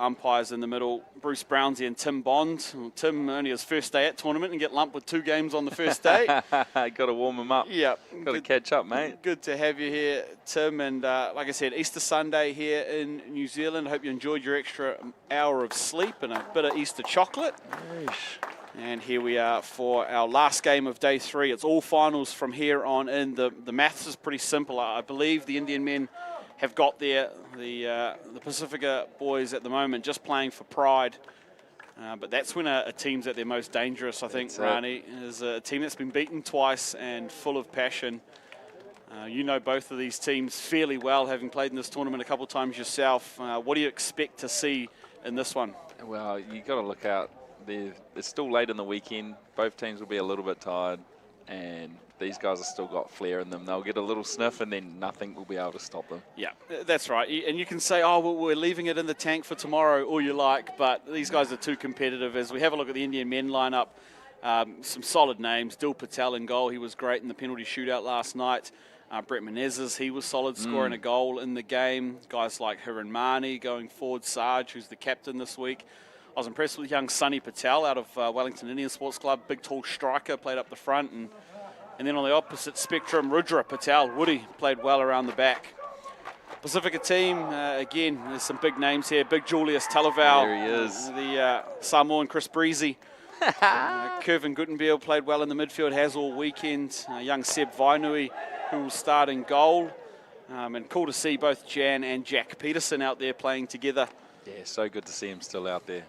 umpires in the middle, Bruce Brownsy and Tim Bond. Well, Tim, only his first day at tournament and get lumped with 2 games on the first day. Got to warm him up. Yeah. Got to catch up, mate. Good to have you here, Tim. And like I said, Easter Sunday here in New Zealand. I hope you enjoyed your extra hour of sleep and a bit of Easter chocolate. And here we are for our last game of day 3. It's all finals from here on in. The maths is pretty simple. I believe the Indian men have got there. The Pasifika boys at the moment just playing for pride. But that's when a team's at their most dangerous, I think, Rani, is a team that's been beaten twice and full of passion. You know both of these teams fairly well, having played in this tournament a couple of times yourself. What do you expect to see in this one? Well, you got to look out. It's still late in the weekend. Both teams will be a little bit tired, and these guys have still got flair in them. They'll get a little sniff, and then nothing will be able to stop them. Yeah, that's right. And you can say, oh, well, we're leaving it in the tank for tomorrow, all you like, but these guys are too competitive. As we have a look at the Indian men lineup, some solid names. Dil Patel in goal. He was great in the penalty shootout last night. Brett Menezes, he was solid, scoring a goal in the game. Guys like Hiran Mani going forward. Sarge, who's the captain this week. I was impressed with young Sonny Patel out of Wellington Indian Sports Club. Big, tall striker, played up the front. And then on the opposite spectrum, Rudra Patel, Woody, played well around the back. Pasifika team, again, there's some big names here. Big Julius Talavau. There he is. The Samoan Chris Breezy. Kevin Guttenbiel played well in the midfield, has all weekend. Young Seb Vainui, who will start in goal. And cool to see both Jan and Jack Peterson out there playing together. Yeah, so good to see him still out there.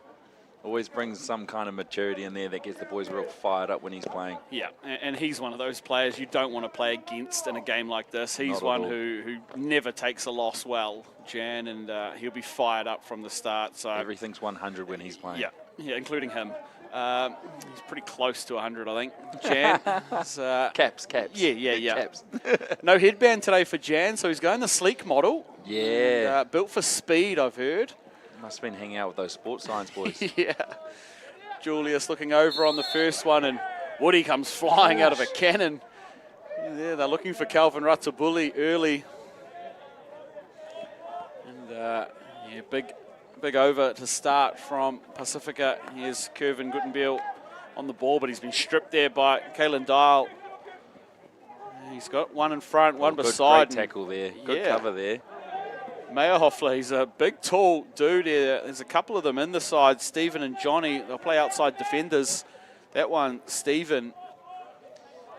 Always brings some kind of maturity in there that gets the boys real fired up when he's playing. Yeah, and he's one of those players you don't want to play against in a game like this. He's one who never takes a loss well, Jan, and he'll be fired up from the start. So everything's 100 when he's playing. Yeah, including him. He's pretty close to 100, I think. Jan. Caps. Yeah. Caps. No headband today for Jan, so he's going the sleek model. Yeah. Built for speed, I've heard. Must have been hanging out with those sports science boys. Yeah. Julius looking over on the first one, and Woody comes flying out of a cannon. Yeah, they're looking for Calvin Ratabuli early. And big over to start from Pasifika. Here's Kevin Guttenbiel on the ball, but he's been stripped there by Kalen Dial. He's got one in front, one beside. Great tackle there. Good cover there. Meyerhoffler, he's a big, tall dude here. There's a couple of them in the side. Stephen and Johnny, they'll play outside defenders. That one, Stephen.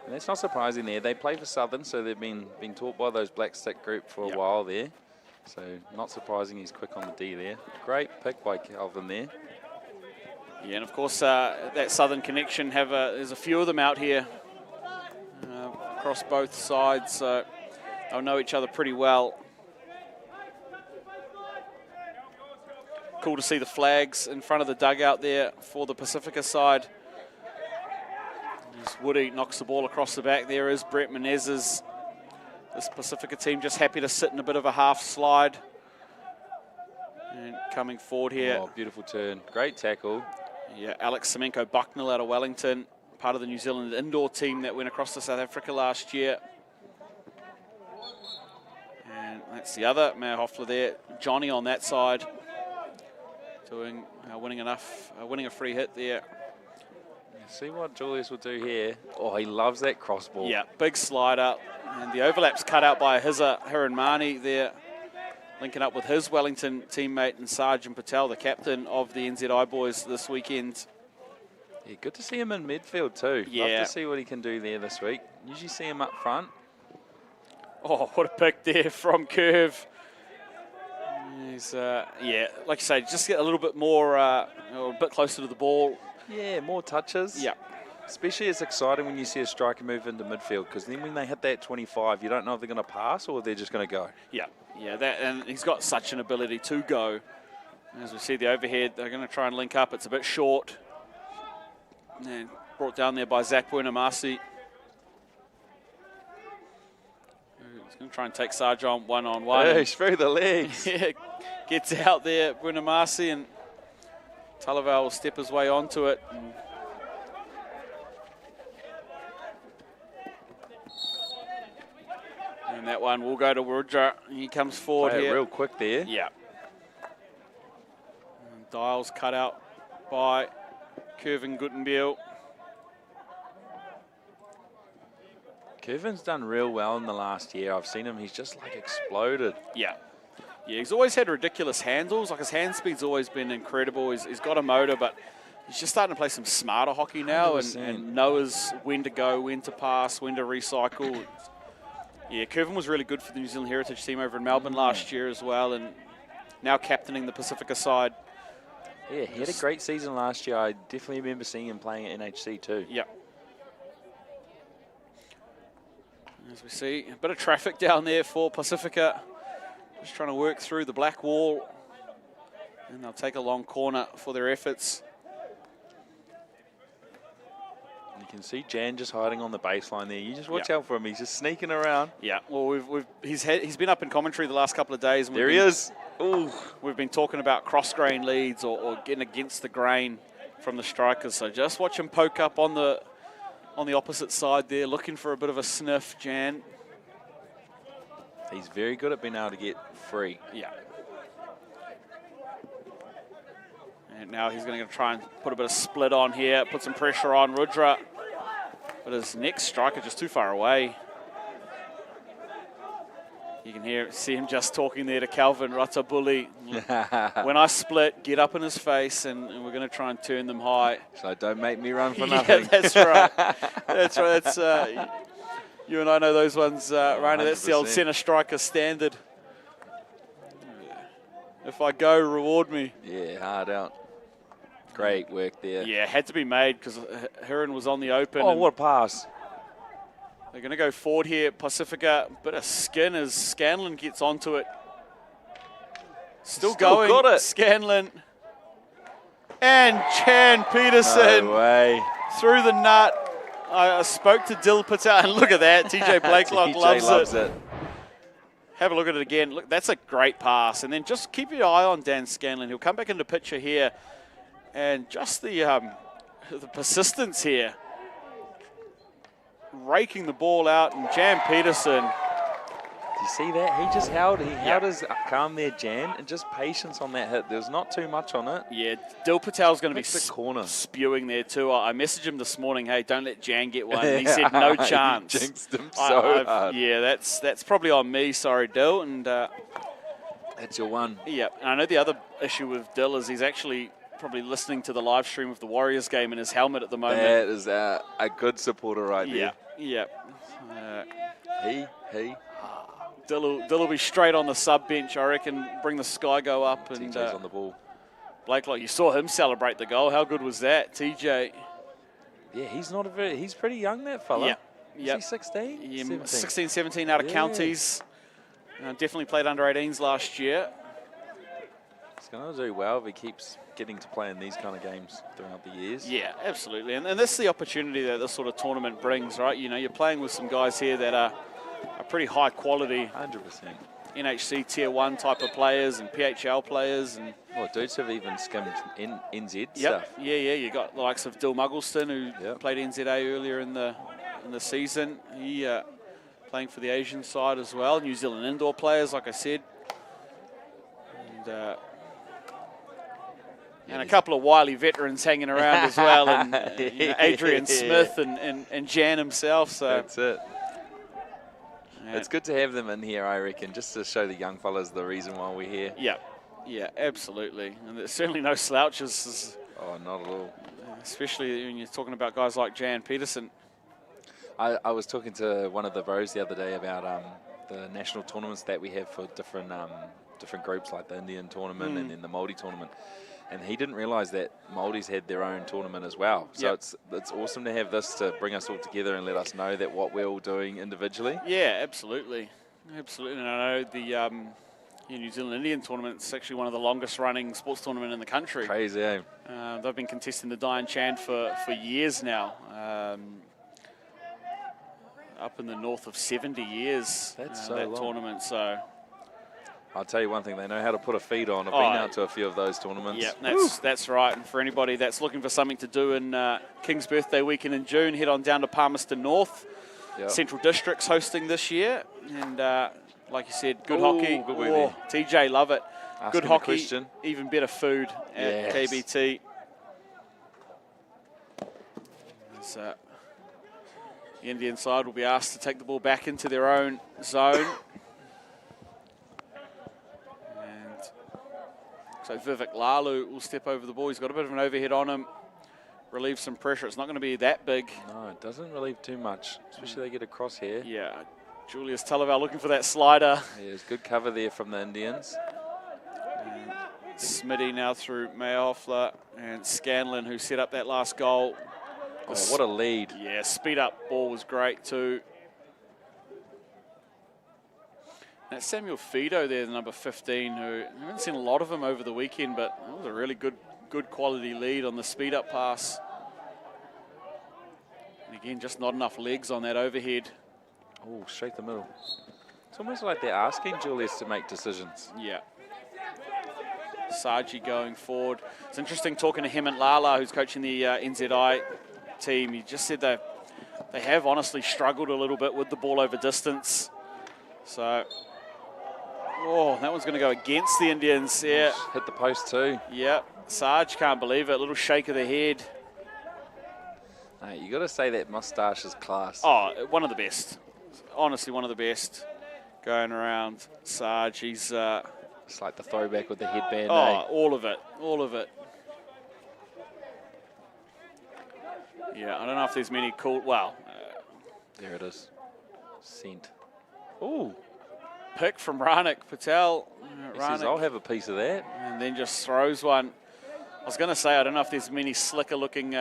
And that's not surprising there. They play for Southern, so they've been taught by those Black Stick group for a while there. So not surprising he's quick on the D there. Great pick by Calvin there. Yeah, and of course that Southern connection, there's a few of them out here across both sides. So they'll know each other pretty well. Cool to see the flags in front of the dugout there for the Pasifika side. As Woody knocks the ball across the back, there is Brett Menezes. This Pasifika team just happy to sit in a bit of a half slide. And coming forward here. Oh, beautiful turn. Great tackle. Yeah, Alex Semenko Bucknell out of Wellington, part of the New Zealand indoor team that went across to South Africa last year. And that's the other, Mayor Hoffler there. Johnny on that side. Winning a free hit there. See what Julius will do here. Oh, he loves that cross ball. Yeah, big slider. And the overlap's cut out by Hiran Mani there, linking up with his Wellington teammate and Sergeant Patel, the captain of the NZI boys this weekend. Yeah, good to see him in midfield too. Yeah. Love to see what he can do there this week. Usually see him up front. Oh, what a pick there from Curve. He's, like you say, just get a little bit more, a bit closer to the ball. Yeah, more touches. Yeah. Especially it's exciting when you see a striker move into midfield, because then when they hit that 25, you don't know if they're going to pass or they're just going to go. Yeah, and he's got such an ability to go. As we see the overhead, they're going to try and link up. It's a bit short. And brought down there by Zach Buenamasi. He's going to try and take Sarge on one-on-one. Yeah, he's through the legs. Yeah, gets out there, Buenamasi, and Talavau will step his way onto it. And that one will go to Rudra. He comes forward here. Real quick there. Yeah. Dials cut out by Kevin Guttenbiel. Kevin's done real well in the last year. I've seen him. He's just like exploded. Yeah. Yeah, he's always had ridiculous handles. Like his hand speed's always been incredible. He's got a motor, but he's just starting to play some smarter hockey now and knows when to go, when to pass, when to recycle. Yeah, Kevin was really good for the New Zealand Heritage team over in Melbourne last year as well, and now captaining the Pasifika side. Yeah, he had a great season last year. I definitely remember seeing him playing at NHC too. Yeah. As we see, a bit of traffic down there for Pasifika. Just trying to work through the black wall. And they'll take a long corner for their efforts. You can see Jan just hiding on the baseline there. You just watch out for him. He's just sneaking around. Yeah, well, he's been up in commentary the last couple of days. And there he is. Ooh. We've been talking about cross-grain leads or getting against the grain from the strikers. So just watch him poke up on the opposite side there, looking for a bit of a sniff, Jan. He's very good at being able to get free. Yeah. And now he's going to try and put a bit of split on here, put some pressure on Rudra. But his next striker just too far away. You can see him just talking there to Calvin Ratabuli. When I split, get up in his face, and we're going to try and turn them high. So don't make me run for nothing. Yeah, that's right. That's right. That's, you and I know those ones, Raina. That's the old centre striker standard. If I go, reward me. Yeah, hard out. Great work there. Yeah, had to be made because Heron was on the open. Oh, what a pass. They're going to go forward here. Pasifika, bit of skin as Scanlon gets onto it. Still going. Got it. Scanlon. And Chan Peterson. No way. Through the nut. I spoke to Dil Patel, and look at that. TJ Blakelock loves it. Have a look at it again. Look, that's a great pass. And then just keep your eye on Dan Scanlon. He'll come back into picture here. And just the persistence here. Raking the ball out, and Jan Peterson. Do you see that? He just held his calm there, Jan, and just patience on that hit. There's not too much on it. Yeah, Dil Patel's going to be corner spewing there too. I messaged him this morning, hey, don't let Jan get one. And he said, no chance. He jinxed him so hard. Yeah, that's probably on me. Sorry, Dil. And that's your one. Yeah, and I know the other issue with Dil is he's actually probably listening to the live stream of the Warriors game in his helmet at the moment. That is a good supporter right there. Yeah. He. Dill will be straight on the sub bench, I reckon. Bring the Skygo up, and TJ's on the ball. Blake, you saw him celebrate the goal. How good was that, TJ? Yeah, he's pretty young, that fella. Yeah. Is he 16? Yeah, 16, 17 out of counties. Definitely played under 18s last year. He's going to do well if he keeps getting to play in these kind of games throughout the years. Yeah, absolutely. And this is the opportunity that this sort of tournament brings, right? You know, you're playing with some guys here that are pretty high quality. 100%. NHC Tier 1 type of players and PHL players. And well, dudes have even skimmed NZ stuff. Stuff. Yeah. You got the likes of Dill Muggleston, who played NZA earlier in the season. He playing for the Asian side as well. New Zealand indoor players, like I said. And a couple of wily veterans hanging around as well, and Adrian Smith and Jan himself. So that's it. Yeah. It's good to have them in here, I reckon, just to show the young fellas the reason why we're here. Yeah, absolutely. And there's certainly no slouches. Oh, not at all. Especially when you're talking about guys like Jan Peterson. I was talking to one of the bros the other day about the national tournaments that we have for different groups, like the Indian tournament and then the Māori tournament. And he didn't realise that Māoris had their own tournament as well. So it's awesome to have this to bring us all together and let us know that what we're all doing individually. Yeah, absolutely. Absolutely. And I know the New Zealand Indian tournament is actually one of the longest running sports tournament in the country. Crazy, eh? They've been contesting the Dian Chand for years now. Up in the north of 70 years. That's so that long. Tournament. So I'll tell you one thing, they know how to put a feed on. I've been out to a few of those tournaments. Yeah, that's right. And for anybody that's looking for something to do in King's birthday weekend in June, head on down to Palmerston North. Central District's hosting this year. And like you said, good hockey. Good work there. TJ, love it. good hockey, even better food at KBT. So the Indian side will be asked to take the ball back into their own zone. And so Vivek Lalu will step over the ball. He's got a bit of an overhead on him, relieve some pressure. It's not going to be that big. No, it doesn't relieve too much, especially they get across here. Yeah, Julius Talaval looking for that slider. Yeah, there's good cover there from the Indians. Smitty now through Mayhoffler and Scanlon, who set up that last goal. Oh, what a lead. Yeah, speed up ball was great too. That's Samuel Fido there, the number 15, who I haven't seen a lot of him over the weekend, but that was a really good quality lead on the speed up pass. And again, just not enough legs on that overhead. Oh, straight the middle. It's almost like they're asking Julius to make decisions. Yeah. Saji going forward. It's interesting talking to him and Lala, who's coaching the NZI team. He just said they have honestly struggled a little bit with the ball over distance. So, oh, that one's going to go against the Indians. Yeah. Hit the post too. Yeah. Sarge can't believe it. A little shake of the head. Hey, you got to say that mustache is class. Oh, one of the best. Honestly, one of the best going around. Sarge, he's... it's like the throwback with the headband. Oh, all of it. All of it. Yeah, I don't know if there's many cool... Well... there it is. Scent. Ooh. Pick from Ranik Patel. He says, I'll have a piece of that. And then just throws one. I was going to say, I don't know if there's many slicker looking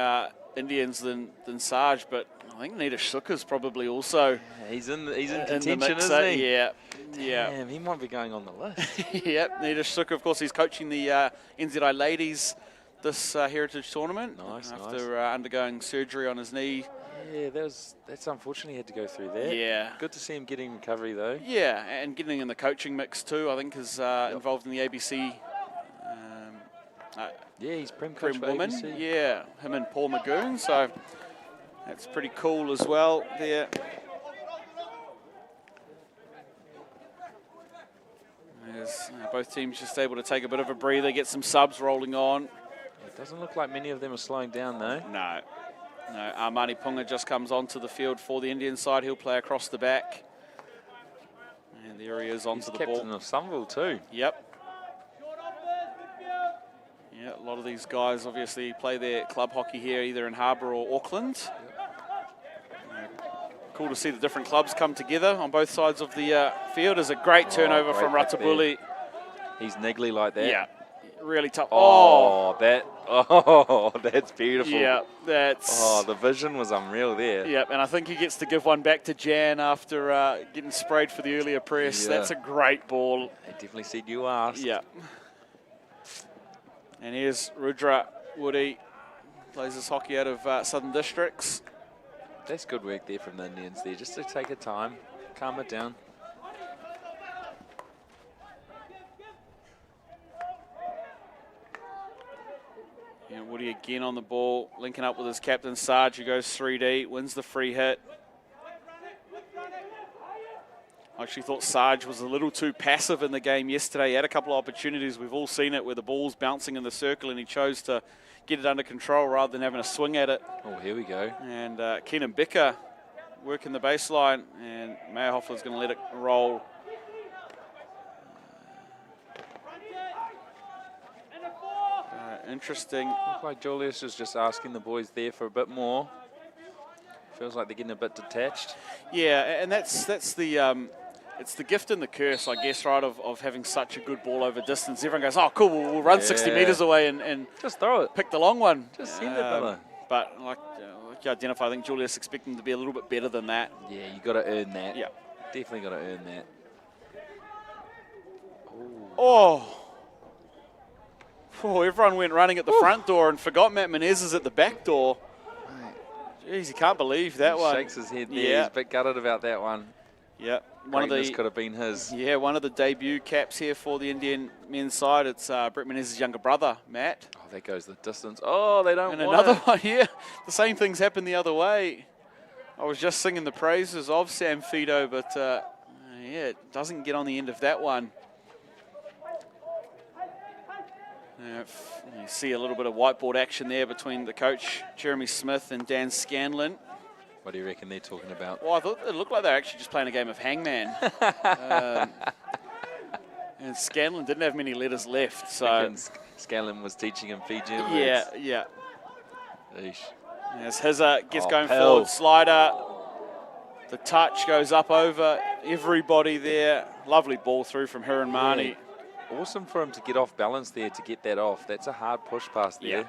Indians than Sarge, but I think Nitish Sukha's probably also... He's in contention, isn't he? Yeah. Damn, he might be going on the list. Yep, Nitish Sukha, of course, he's coaching the NZI ladies this Heritage tournament. Nice, after undergoing surgery on his knee. Yeah, that's unfortunate he had to go through that. Yeah. Good to see him getting recovery, though. Yeah, and getting in the coaching mix, too, I think is involved in the ABC. Yeah, he's Prem coach for woman. ABC. Yeah, him and Paul Magoon, so that's pretty cool as well there. Both teams just able to take a bit of a breather, get some subs rolling on. It doesn't look like many of them are slowing down, though. No. Armani Punga just comes onto the field for the Indian side. He'll play across the back. And there he is onto the ball. He's captain of Sunville, too. Yep. Yeah, a lot of these guys obviously play their club hockey here, either in Harbour or Auckland. Cool to see the different clubs come together on both sides of the field. There's a great turnover from Ratabuli. He's niggly like that. Yeah, really tough. That's beautiful. Yeah, that's... Oh, the vision was unreal there. Yeah, and I think he gets to give one back to Jan after getting sprayed for the earlier press. Yeah. That's a great ball. They definitely said you asked. Yeah. And here's Rudra Woody. Plays his hockey out of Southern Districts. That's good work there from the Indians there, just to take a time, calm it down. Yeah, Woody again on the ball, linking up with his captain Sarge, who goes 3D, wins the free hit. I actually thought Sarge was a little too passive in the game yesterday. He had a couple of opportunities. We've all seen it where the ball's bouncing in the circle and he chose to get it under control rather than having a swing at it. Oh, here we go. And Keenan Becker working the baseline, and Mayhoffler's going to let it roll. Interesting. Looks like Julius is just asking the boys there for a bit more. Feels like they're getting a bit detached. Yeah, and that's the it's the gift and the curse, I guess, right, of having such a good ball over distance. Everyone goes, oh, cool, we'll run 60 metres away and just throw it. Pick the long one. Just send it, brother. But like you identify, I think Julius expecting to be a little bit better than that. Yeah, you got to earn that. Yeah. Definitely got to earn that. Oh, everyone went running at the front door and forgot Matt Menezes is at the back door. Jeez, you can't believe that one. Shakes his head there. Yeah. He's a bit gutted about that one. Yeah. This could have been his. Yeah, one of the debut caps here for the Indian men's side. It's Brett Menezes' younger brother, Matt. Oh, there goes the distance. Oh, they don't and want another one here. The same things happened the other way. I was just singing the praises of Sam Fido, but yeah, it doesn't get on the end of that one. You see a little bit of whiteboard action there between the coach, Jeremy Smith, and Dan Scanlon. What do you reckon they're talking about? Well, I thought it looked like they were actually just playing a game of hangman. And Scanlon didn't have many letters left, so... Scanlon was teaching him Fijian words. Yeah. Eesh. As Hizza gets going Pell. forward, slider. The touch goes up over everybody there. Lovely ball through from Hiranmani. Yeah. Awesome for him to get off balance there, to get that off. That's a hard push pass there.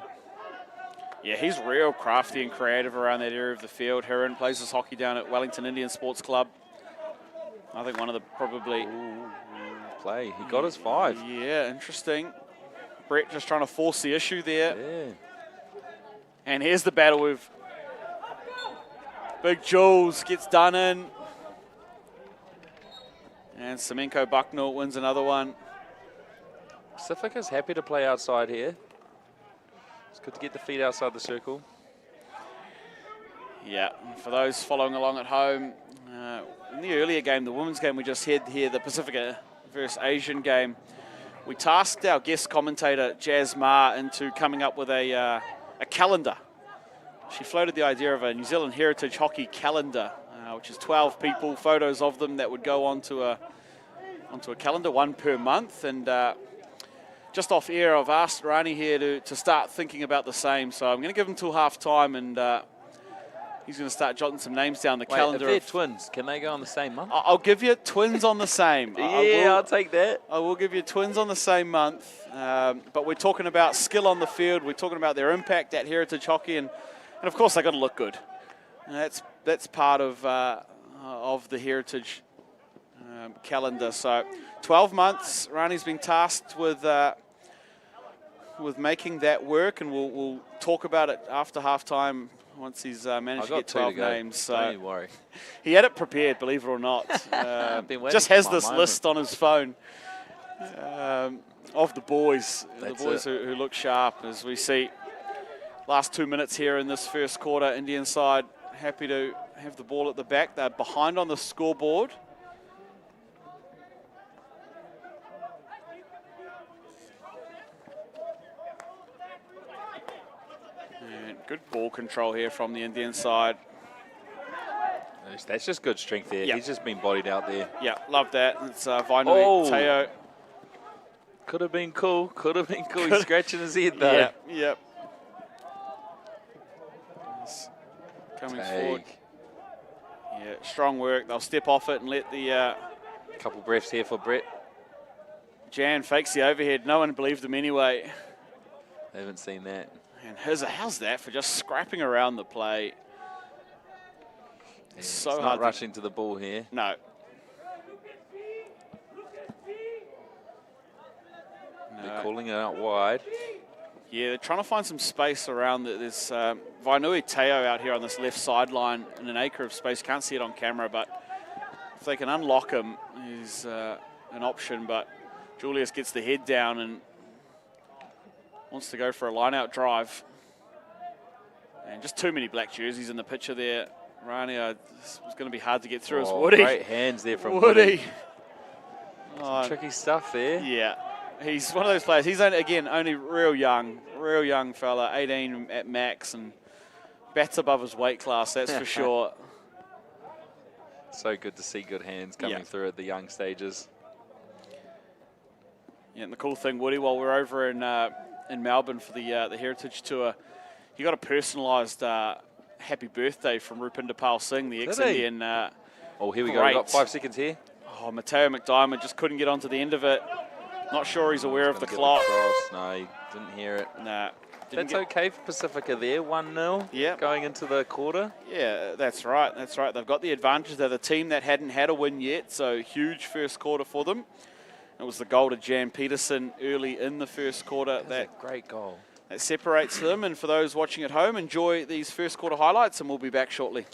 Yeah, he's real crafty and creative around that area of the field. Hiran plays his hockey down at Wellington Indian Sports Club. I think one of the probably... Play. He got his 5. Yeah, interesting. Brett just trying to force the issue there. Yeah. And here's the battle with Big Jules gets done in. And Semenko Bucknell wins another one. Pasifika's happy to play outside here. It's good to get the feet outside the circle. Yeah, and for those following along at home, in the earlier game, the women's game we just had here, the Pasifika versus Asian game, we tasked our guest commentator, Jazz Ma, into coming up with a calendar. She floated the idea of a New Zealand Heritage Hockey calendar, which is 12 people, photos of them that would go onto a calendar, one per month. And just off air, I've asked Rani here to start thinking about the same. So I'm going to give him till half time, and he's going to start jotting some names down the calendar. If they're twins, can they go on the same month? I'll give you twins on the same. I'll take that. I will give you twins on the same month. But we're talking about skill on the field. We're talking about their impact at Heritage Hockey, and of course they got to look good. And that's part of the Heritage calendar. So 12 months. Rani's been tasked with making that work, and we'll talk about it after halftime. Once he's managed to get 12 names. So don't you worry. He had it prepared, believe it or not. Just has this list on his phone of the boys. The boys who look sharp. As we see last 2 minutes here in this first quarter, Indian side happy to have the ball at the back. They're behind on the scoreboard. Good ball control here from the Indian side. That's just good strength there. Yep. He's just been bodied out there. Yeah, love that. It's Vainui Teo. Could have been cool. Could have been cool. He's scratching his head though. Yep. Coming forward. Yeah, strong work. They'll step off it and let the... couple breaths here for Brett. Jan fakes the overhead. No one believed him anyway. I haven't seen that. And how's that for just scrapping around the play? Yeah, so hard. Not rushing to the ball here. No. They're calling it out wide. Yeah, they're trying to find some space around. There's Vainui Teo out here on this left sideline in an acre of space. Can't see it on camera, but if they can unlock him, he's an option. But Julius gets the head down and wants to go for a line-out drive. And just too many black jerseys in the picture there. Rani, it's going to be hard to get through. It's Woody. Great hands there from Woody. Some tricky stuff there. Yeah. He's one of those players. He's only real young fella, 18 at max, and bats above his weight class, that's for sure. So good to see good hands coming through at the young stages. Yeah, and the cool thing, Woody, while we're over in Melbourne for the Heritage Tour, he got a personalised happy birthday from Rupinder Pal Singh, the ex-Indian. Here we go. We've got 5 seconds here. Oh, Matteo McDiamond just couldn't get onto the end of it. Not sure he's aware of the clock. No, he didn't hear it. Nah. That's okay for Pasifika there, 1-0 going into the quarter. Yeah, that's right. That's right. They've got the advantage. They're the team that hadn't had a win yet, so huge first quarter for them. It was the goal to Jan Peterson early in the first quarter. That's a great goal. That separates them. And for those watching at home, enjoy these first quarter highlights, and we'll be back shortly.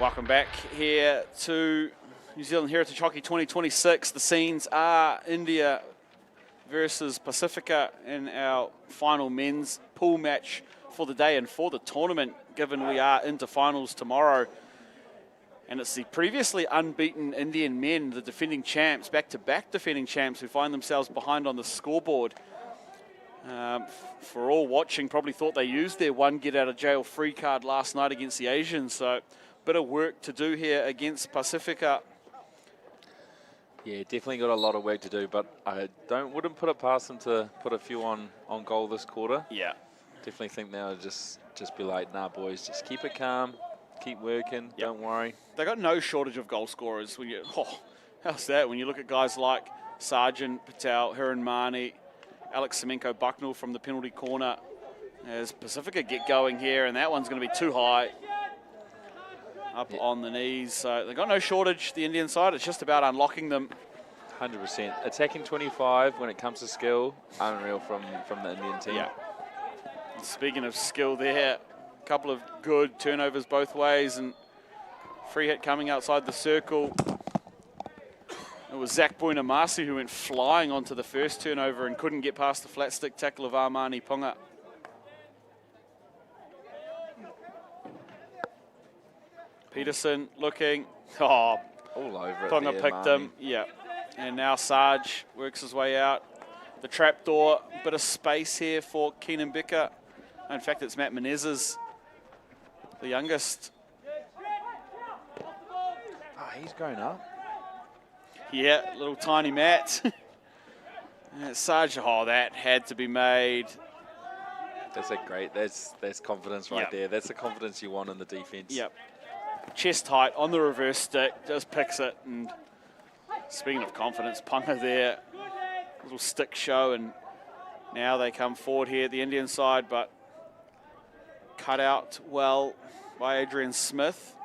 Welcome back here to New Zealand Heritage Hockey 2026. The scenes are India versus Pasifika in our final men's pool match for the day and for the tournament, given we are into finals tomorrow. And it's the previously unbeaten Indian men, the defending champs, back-to-back defending champs, who find themselves behind on the scoreboard. For all watching, probably thought they used their one get-out-of-jail-free card last night against the Asians, so bit of work to do here against Pasifika. Yeah, definitely got a lot of work to do, but I wouldn't put it past them to put a few on goal this quarter. Yeah. Definitely think they'll just be like, nah, boys, just keep it calm, keep working, don't worry. They got no shortage of goal scorers. When you, how's that? When you look at guys like Sargent, Patel, Hiranmani, Alex Semenko, Bucknell from the penalty corner, as Pasifika get going here, and that one's going to be too high. Up on the knees. So they've got no shortage, the Indian side. It's just about unlocking them. 100%. Attacking 25 when it comes to skill, unreal from the Indian team. Yeah. And speaking of skill there, a couple of good turnovers both ways, and free hit coming outside the circle. It was Zach Buinamasi who went flying onto the first turnover and couldn't get past the flat stick tackle of Armani Ponga. Peterson looking. Oh, all over it. Ponga there, picked Marnie. him. Yeah. And now Sarge works his way out. The trapdoor, bit of space here for Keenan Becker. In fact, it's Matt Menezes, the youngest. Oh, he's grown up. Yeah, little tiny Matt. Sarge, oh, that had to be made. That's that's confidence right there. That's the confidence you want in the defense. Yep. Chest height on the reverse stick, just picks it. And speaking of confidence, Ponga there, little stick show, and now they come forward here at the Indian side, but cut out well by Adrian Smith.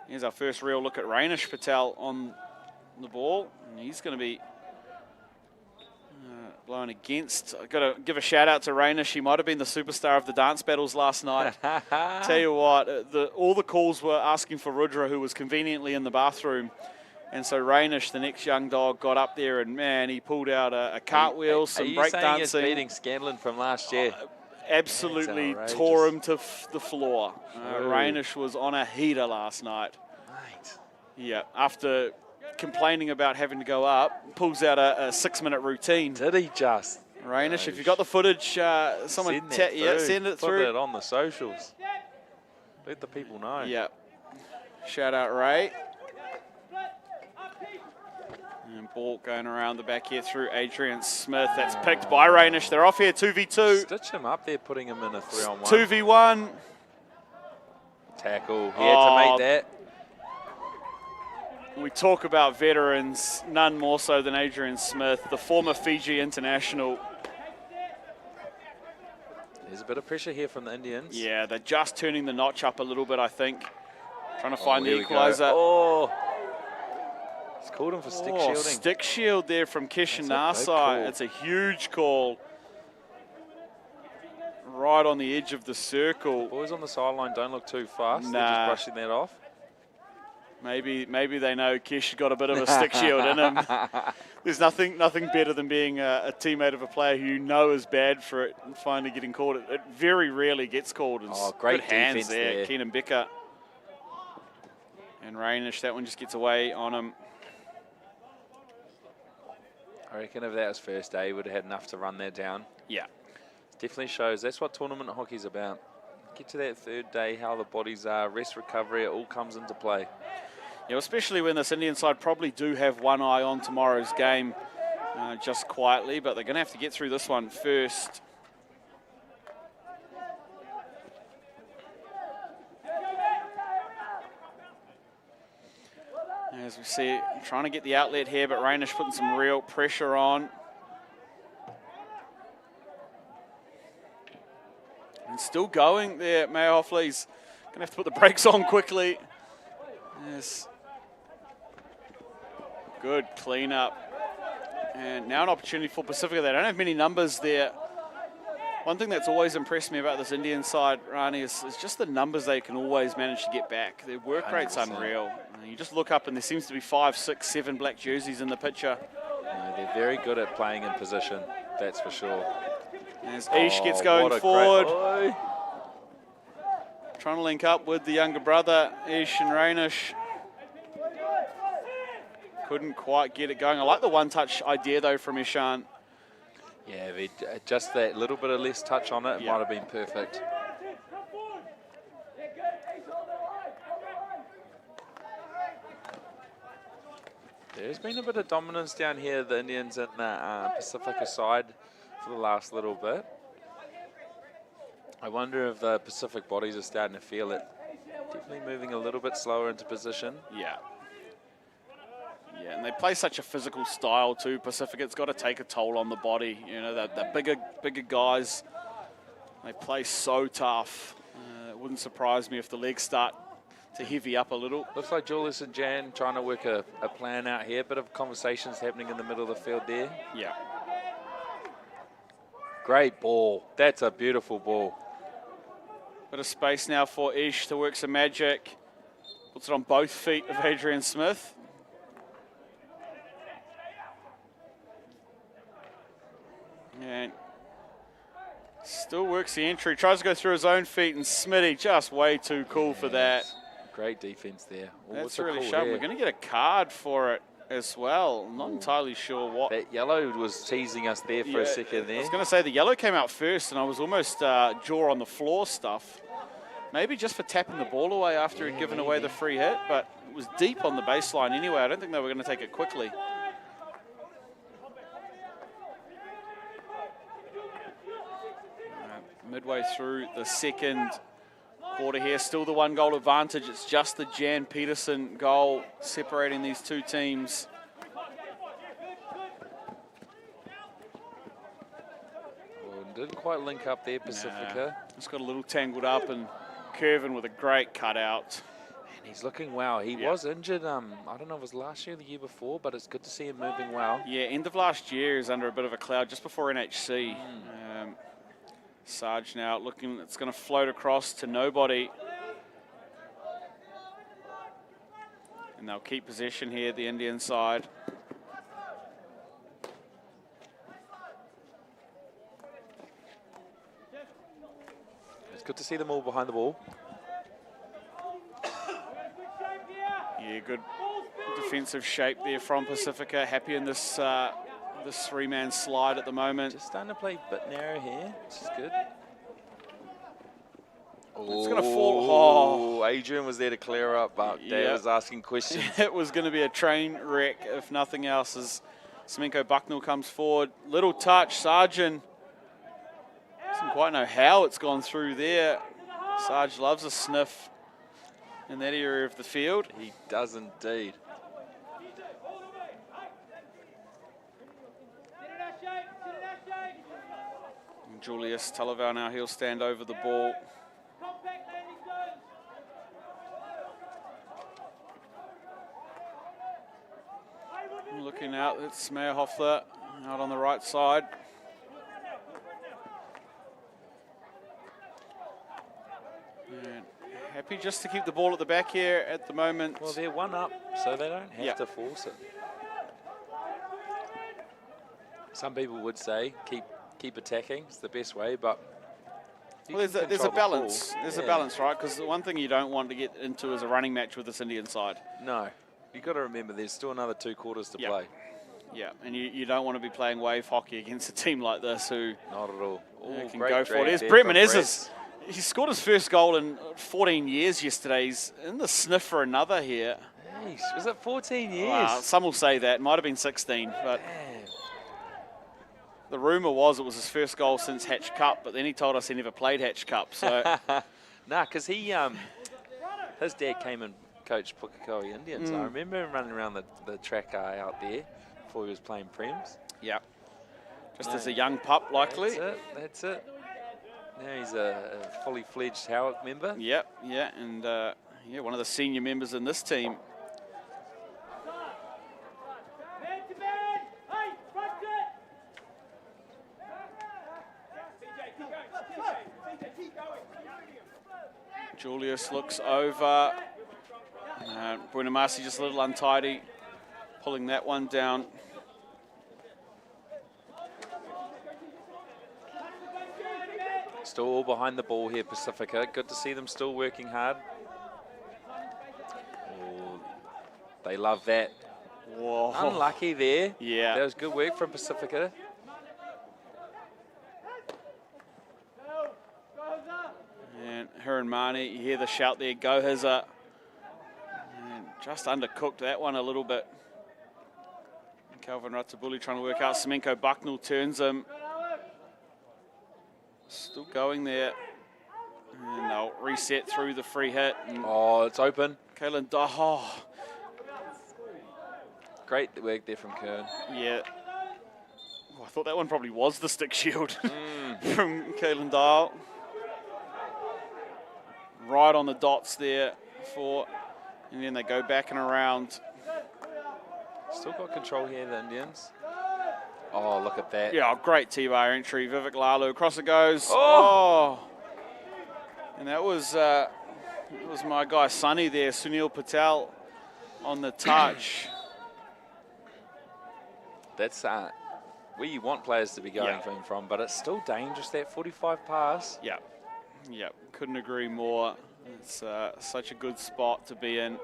Here's our first real look at Rainish Patel on the ball, and he's going to be blown against. I've got to give a shout out to Rainish. He might have been the superstar of the dance battles last night. Tell you what, all the calls were asking for Rudra, who was conveniently in the bathroom. And so Rainish, the next young dog, got up there, and man, he pulled out a cartwheel, some break dancing. Are you saying he's beating Scanlon from last year? Absolutely tore him to the floor. Rainish was on a heater last night. Mate. Yeah, after complaining about having to go up, pulls out a 6-minute routine. Did he just? Rainish, if you've got the footage, someone send it through. Put it on the socials. Let the people know. Yeah. Shout out Ray. And ball going around the back here through Adrian Smith. That's picked by Rainish. They're off here, 2v2. Stitch him up there, putting him in a 3-on-1. 2v1. Tackle. He had to make that. We talk about veterans, none more so than Adrian Smith, the former Fiji international. There's a bit of pressure here from the Indians. Yeah, they're just turning the notch up a little bit, I think. Trying to find the equaliser. Oh, he's called him for stick shielding. Stick shield there from Kishan Nasai. It's a huge call. Right on the edge of the circle. Boys on the sideline, don't look too fast. Nah. They're just brushing that off. Maybe they know Kish got a bit of a stick shield in him. There's nothing better than being a teammate of a player who you know is bad for it and finally getting called. It very rarely gets called. It's great good hands defense there. Keenan Becker. And Rainish, that one just gets away on him. I reckon if that was first day, he would have had enough to run that down. Yeah. Definitely shows that's what tournament hockey's about. Get to that third day, how the bodies are, rest, recovery, it all comes into play. Yeah, especially when this Indian side probably do have one eye on tomorrow's game just quietly, but they're going to have to get through this one first. As we see, trying to get the outlet here, but Rainish putting some real pressure on. And still going there, Mayo Hoffley's going to have to put the brakes on quickly. Yes. Good cleanup. And now an opportunity for Pasifika. They don't have many numbers there. One thing that's always impressed me about this Indian side, Rani, is just the numbers they can always manage to get back. Their work rate's 100%. unreal. You just look up and there seems to be 5, 6, 7 black jerseys in the picture. No, they're very good at playing in position, that's for sure. As Ish gets going forward, trying to link up with the younger brother, Ish and Rainish. Couldn't quite get it going. I like the one-touch idea, though, from Ishan. Yeah, just that little bit of less touch on it, might have been perfect. There's been a bit of dominance down here, the Indians in the Pasifika side for the last little bit. I wonder if the Pacific bodies are starting to feel it. Definitely moving a little bit slower into position. Yeah. Yeah, and they play such a physical style too, Pacific. It's got to take a toll on the body. You know, the bigger guys, they play so tough. It wouldn't surprise me if the legs start to heavy up a little. Looks like Julius and Jan trying to work a plan out here. Bit of conversations happening in the middle of the field there. Yeah. Great ball. That's a beautiful ball. Bit of space now for Ish to work some magic. Puts it on both feet of Adrian Smith. And still works the entry. Tries to go through his own feet, and Smitty just way too cool for that. Great defense there. Oh, That's a really cool sharp. hair. We're going to get a card for it as well. I'm not entirely sure what. That yellow was teasing us there for a second I there. was going to say the yellow came out first, and I was almost jaw on the floor stuff. Maybe just for tapping the ball away after he'd given away the free hit, but it was deep on the baseline anyway. I don't think they were going to take it quickly. Midway through the second quarter here, still the 1-goal advantage. It's just the Jan Peterson goal separating these two teams. Oh, didn't quite link up there, Pacifica. It's got a little tangled up, and Curvin with a great cutout. And he's looking well. He was injured, I don't know if it was last year or the year before, but it's good to see him moving well. Yeah, end of last year is under a bit of a cloud just before NHC. Sarge now looking, it's going to float across to nobody. And they'll keep possession here, the Indian side. It's good to see them all behind the ball. Yeah, good defensive shape there from Pacifica. Happy in this this three-man slide at the moment. Just starting to play a bit narrow here, which is good. It's going to fall. Oh, Adrian was there to clear up, but Dad was asking questions. It was going to be a train wreck, if nothing else, as Semenko Bucknell comes forward. Little touch, Sargent. Doesn't quite know how it's gone through there. Sarge loves a sniff in that area of the field. He does indeed. And Julius Talaval now, he'll stand over the ball. Looking out, it's Meyerhoffler out on the right side. And happy just to keep the ball at the back here at the moment. Well, they're one up, so they don't have to force it. Some people would say keep attacking, it's the best way, but well, there's a balance. There's a balance, right? Because the one thing you don't want to get into is a running match with this Indian side. No. You've got to remember there's still another 2 quarters to play. Yeah, and you don't want to be playing wave hockey against a team like this who not at all. Can go for it. Here's Brett Menezes. He scored his first goal in 14 years yesterday. He's in the sniff for another here. Jeez, was it 14 years? Wow, some will say that. Might have been 16, but the rumour was it was his first goal since Hatch Cup, but then he told us he never played Hatch Cup. So nah, because his dad came and coached Pukekohe Indians. I remember him running around the track out there before he was playing Prems. Yeah. Just as a young pup, likely. That's it. Now he's a fully fledged Howard member. Yep, yeah, and one of the senior members in this team. Julius looks over. Buenamasi just a little untidy, pulling that one down. Still all behind the ball here, Pacifica. Good to see them still working hard. Oh, they love that. Whoa. Unlucky there. Yeah. That was good work from Pacifica. And her and Marnie, you hear the shout there, go Hizza. And just undercooked that one a little bit. Calvin Ratabuli trying to work out. Semenko Bucknell turns him. Still going there. And they'll reset through the free hit. And Oh, it's open. Kaylin, oh, Great work there from Kern. yeah. Oh, I thought that one probably was the stick shield from Kaylin Dahl. Right on the dots there and then they go back and around. Still got control here, the Indians. Oh, look at that. Yeah, great T-bar entry. Vivek Lalu, across it goes. Oh. And that was my guy Sonny there, Sunil Patel on the touch. That's where you want players to be going from, but it's still dangerous, that 45 pass. Yeah, couldn't agree more. It's such a good spot to be in.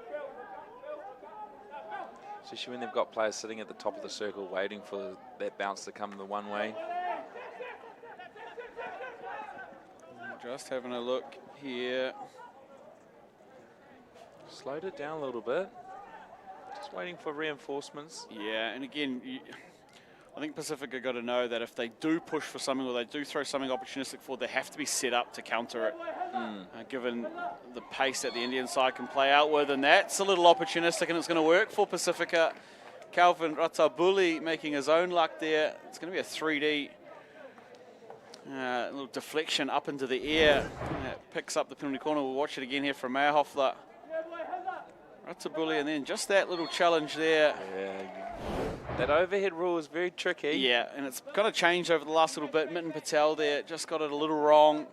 Especially when they've got players sitting at the top of the circle waiting for that bounce to come the one way. Just having a look here. Slowed it down a little bit. Just waiting for reinforcements. Yeah, and again, I think Pacifica got to know that if they do push for something or they do throw something opportunistic forward, they have to be set up to counter it. Given the pace that the Indian side can play out with, and that's a little opportunistic, and it's going to work for Pacifica. Calvin Ratabuli making his own luck there. It's going to be a 3D. A little deflection up into the air. Picks up the penalty corner. We'll watch it again here from Mayerhoffler. Ratabuli, and then just that little challenge there. Yeah. That overhead rule is very tricky. Yeah, and it's kind of changed over the last little bit. Mitten Patel there just got it a little wrong.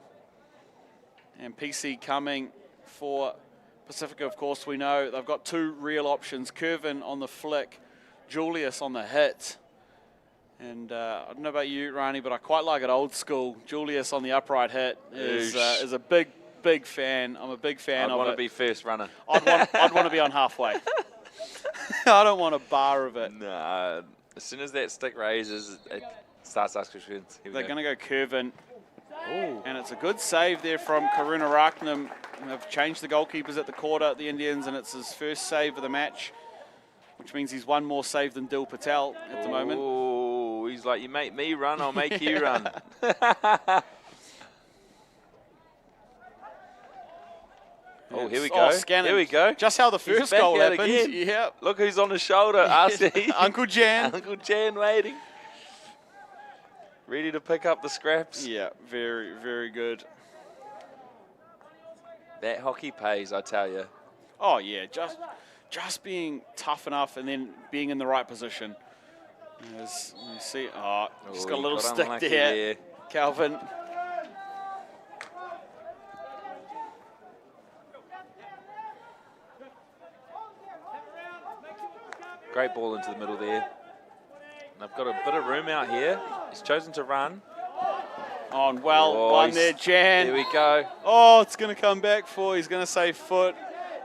And PC coming for Pacifica, of course, we know they've got two real options. Curvin on the flick, Julius on the hit. And I don't know about you, Rani, but I quite like it old school. Julius on the upright hit is a big fan. I'm a big fan of it. I'd want to be first runner. I'd want to be on halfway. I don't want a bar of it. No, as soon as that stick raises, it starts asking questions. They're going to go Curvin. Ooh. And it's a good save there from Karuna Raknam. They've changed the goalkeepers at the quarter, the Indians, and it's his first save of the match, which means he's one more save than Dil Patel at the moment. Oh, he's like, you make me run, I'll make you run. Oh, here we go. Here we go. Just how the first goal happened. Again. Yeah. Look who's on the shoulder. RC. Uncle Jan. Uncle Jan waiting. Ready to pick up the scraps. Yeah, very, very good. That hockey pays, I tell you. Oh, yeah, just being tough enough and then being in the right position. As you see, just got a little stick there, Calvin. Great ball into the middle there. And I've got a bit of room out here. He's chosen to run. On one there, Jan. Here we go. Oh, it's going to come back he's going to say foot.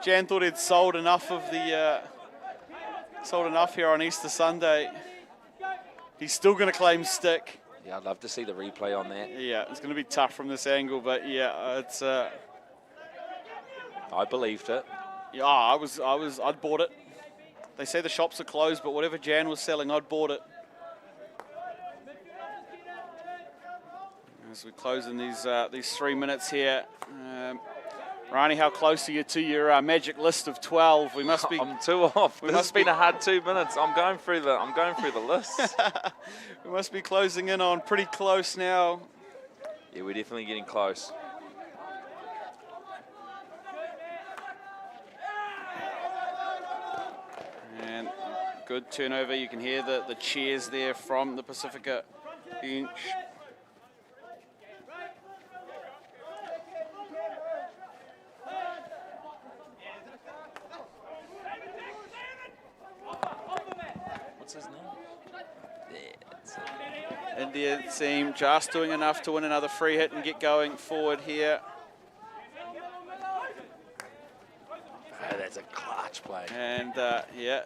Jan thought he'd sold enough here on Easter Sunday. He's still going to claim stick. Yeah, I'd love to see the replay on that. Yeah, it's going to be tough from this angle, but yeah, it's. I believed it. Yeah, I'd bought it. They say the shops are closed, but whatever Jan was selling, I'd bought it. As we close in these 3 minutes here, Rani, how close are you to your magic list of 12? We must be. I'm 2 off. This has been a hard 2 minutes. I'm going through the list. We must be closing in on pretty close now. Yeah, we're definitely getting close. And good turnover. You can hear the cheers there from the Pacifica bench. Indian team just doing enough to win another free hit and get going forward here. Oh, that's a clutch play. And yeah,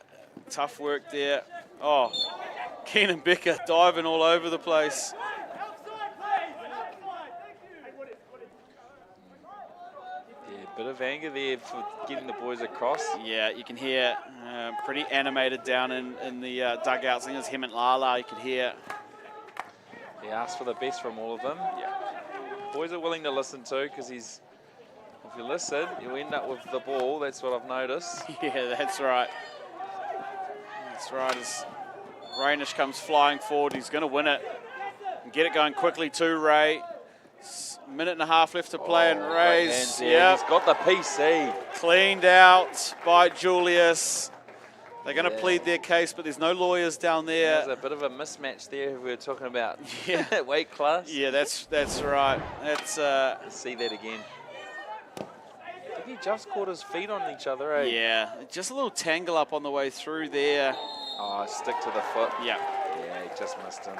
tough work there. Oh, Keenan Becker diving all over the place. Yeah, bit of anger there for getting the boys across. Yeah, you can hear pretty animated down in the dugouts. I think it's him and Lala, you could hear. He asked for the best from all of them. Yeah. Boys are willing to listen to, because if you listen, you end up with the ball. That's what I've noticed. Yeah, that's right. That's right. As Rainish comes flying forward, he's going to win it. And get it going quickly too, Ray. Minute and a half left to play, and Ray's, yeah, he's got the PC. Cleaned out by Julius. They're going to plead their case, but there's no lawyers down there. There's a bit of a mismatch there. We were talking about weight class. Yeah, that's right. That's let's see that again. I think he just caught his feet on each other, eh? Yeah, just a little tangle up on the way through there. Oh, stick to the foot. Yeah. Yeah, he just missed him.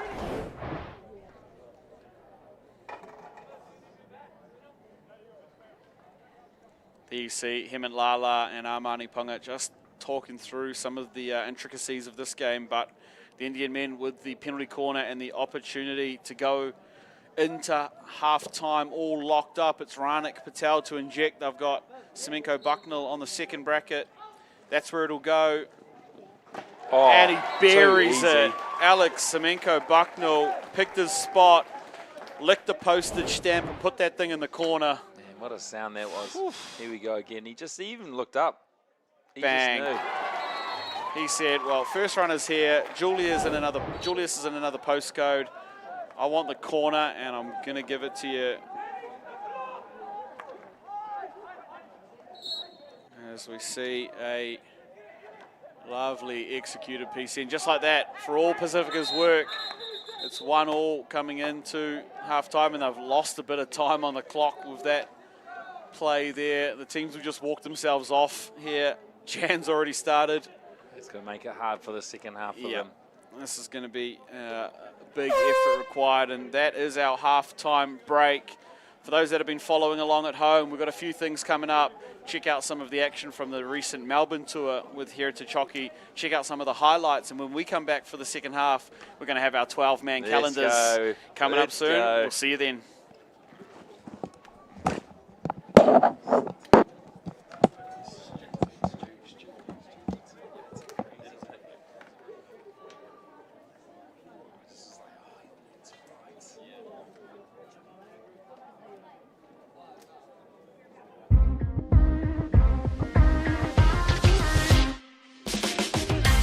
There you see him and Lala and Armani Punga just talking through some of the intricacies of this game, but the Indian men with the penalty corner and the opportunity to go into half-time all locked up. It's Ranik Patel to inject. They've got Semenko Bucknell on the second bracket. That's where it'll go. Oh, and he buries it. Alex Semenko Bucknell picked his spot, licked the postage stamp and put that thing in the corner. Man, what a sound that was. Oof. Here we go again. He even looked up. Bang. Just knew. He said, well, first runner's here. Julius is in another postcode. I want the corner, and I'm going to give it to you. As we see a lovely executed PC. And just like that, for all Pasifika's work, it's 1-1 coming into half-time, and they've lost a bit of time on the clock with that play there. The teams have just walked themselves off here. Jan's already started. It's going to make it hard for the second half for them. This is going to be a big effort required, and that is our half-time break. For those that have been following along at home, we've got a few things coming up. Check out some of the action from the recent Melbourne tour with Heritage Hockey. Check out some of the highlights, and when we come back for the second half, we're going to have our 12-man calendars coming up soon. We'll see you then.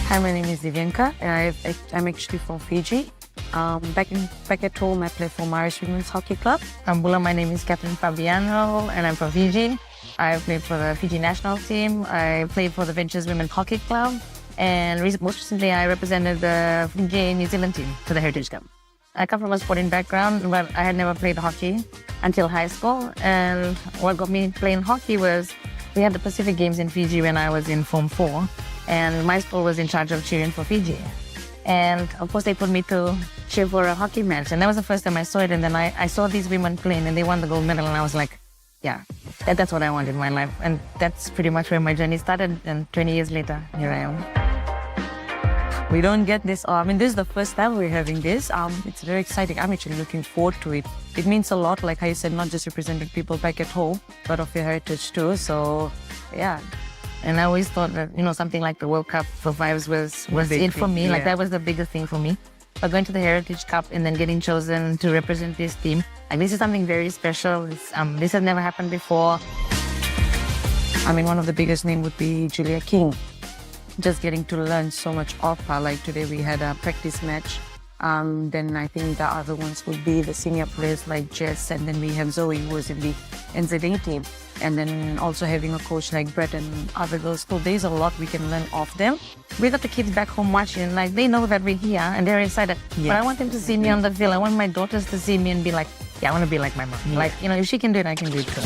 Hi, my name is Divyanka. I'm actually from Fiji. Back at home, I play for Maris Women's Hockey Club. My name is Captain Fabiano, and I'm from Fiji. I played for the Fiji national team. I played for the Ventures Women's Hockey Club. And most recently, I represented the Fiji New Zealand team to the Heritage Cup. I come from a sporting background, but I had never played hockey until high school. And what got me playing hockey was we had the Pacific Games in Fiji when I was in Form 4. And my school was in charge of cheering for Fiji. And of course they put me to cheer for a hockey match. And that was the first time I saw it. And then I saw these women playing and they won the gold medal. And I was like, yeah, that's what I want in my life. And that's pretty much where my journey started. And 20 years later, here I am. We don't get this. This is the first time we're having this. It's very exciting. I'm actually looking forward to it. It means a lot, like how you said, not just representing people back at home, but of your heritage too. So, yeah. And I always thought that, something like the World Cup for Vibes was it for me. Yeah. Like that was the biggest thing for me. But going to the Heritage Cup and then getting chosen to represent this team, this is something very special. This has never happened before. One of the biggest names would be Julia King. Just getting to learn so much of her. Like today we had a practice match. Then I think the other ones would be the senior players like Jess, and then we have Zoe who was in the NZHH team. And then also having a coach like Brett and other girls. So there's a lot we can learn off them. We got the kids back home watching, like they know that we're here and they're excited. Yes. But I want them to see me on the field. I want my daughters to see me and be like, yeah, I want to be like my mom. Yeah. Like, if she can do it, I can do it too.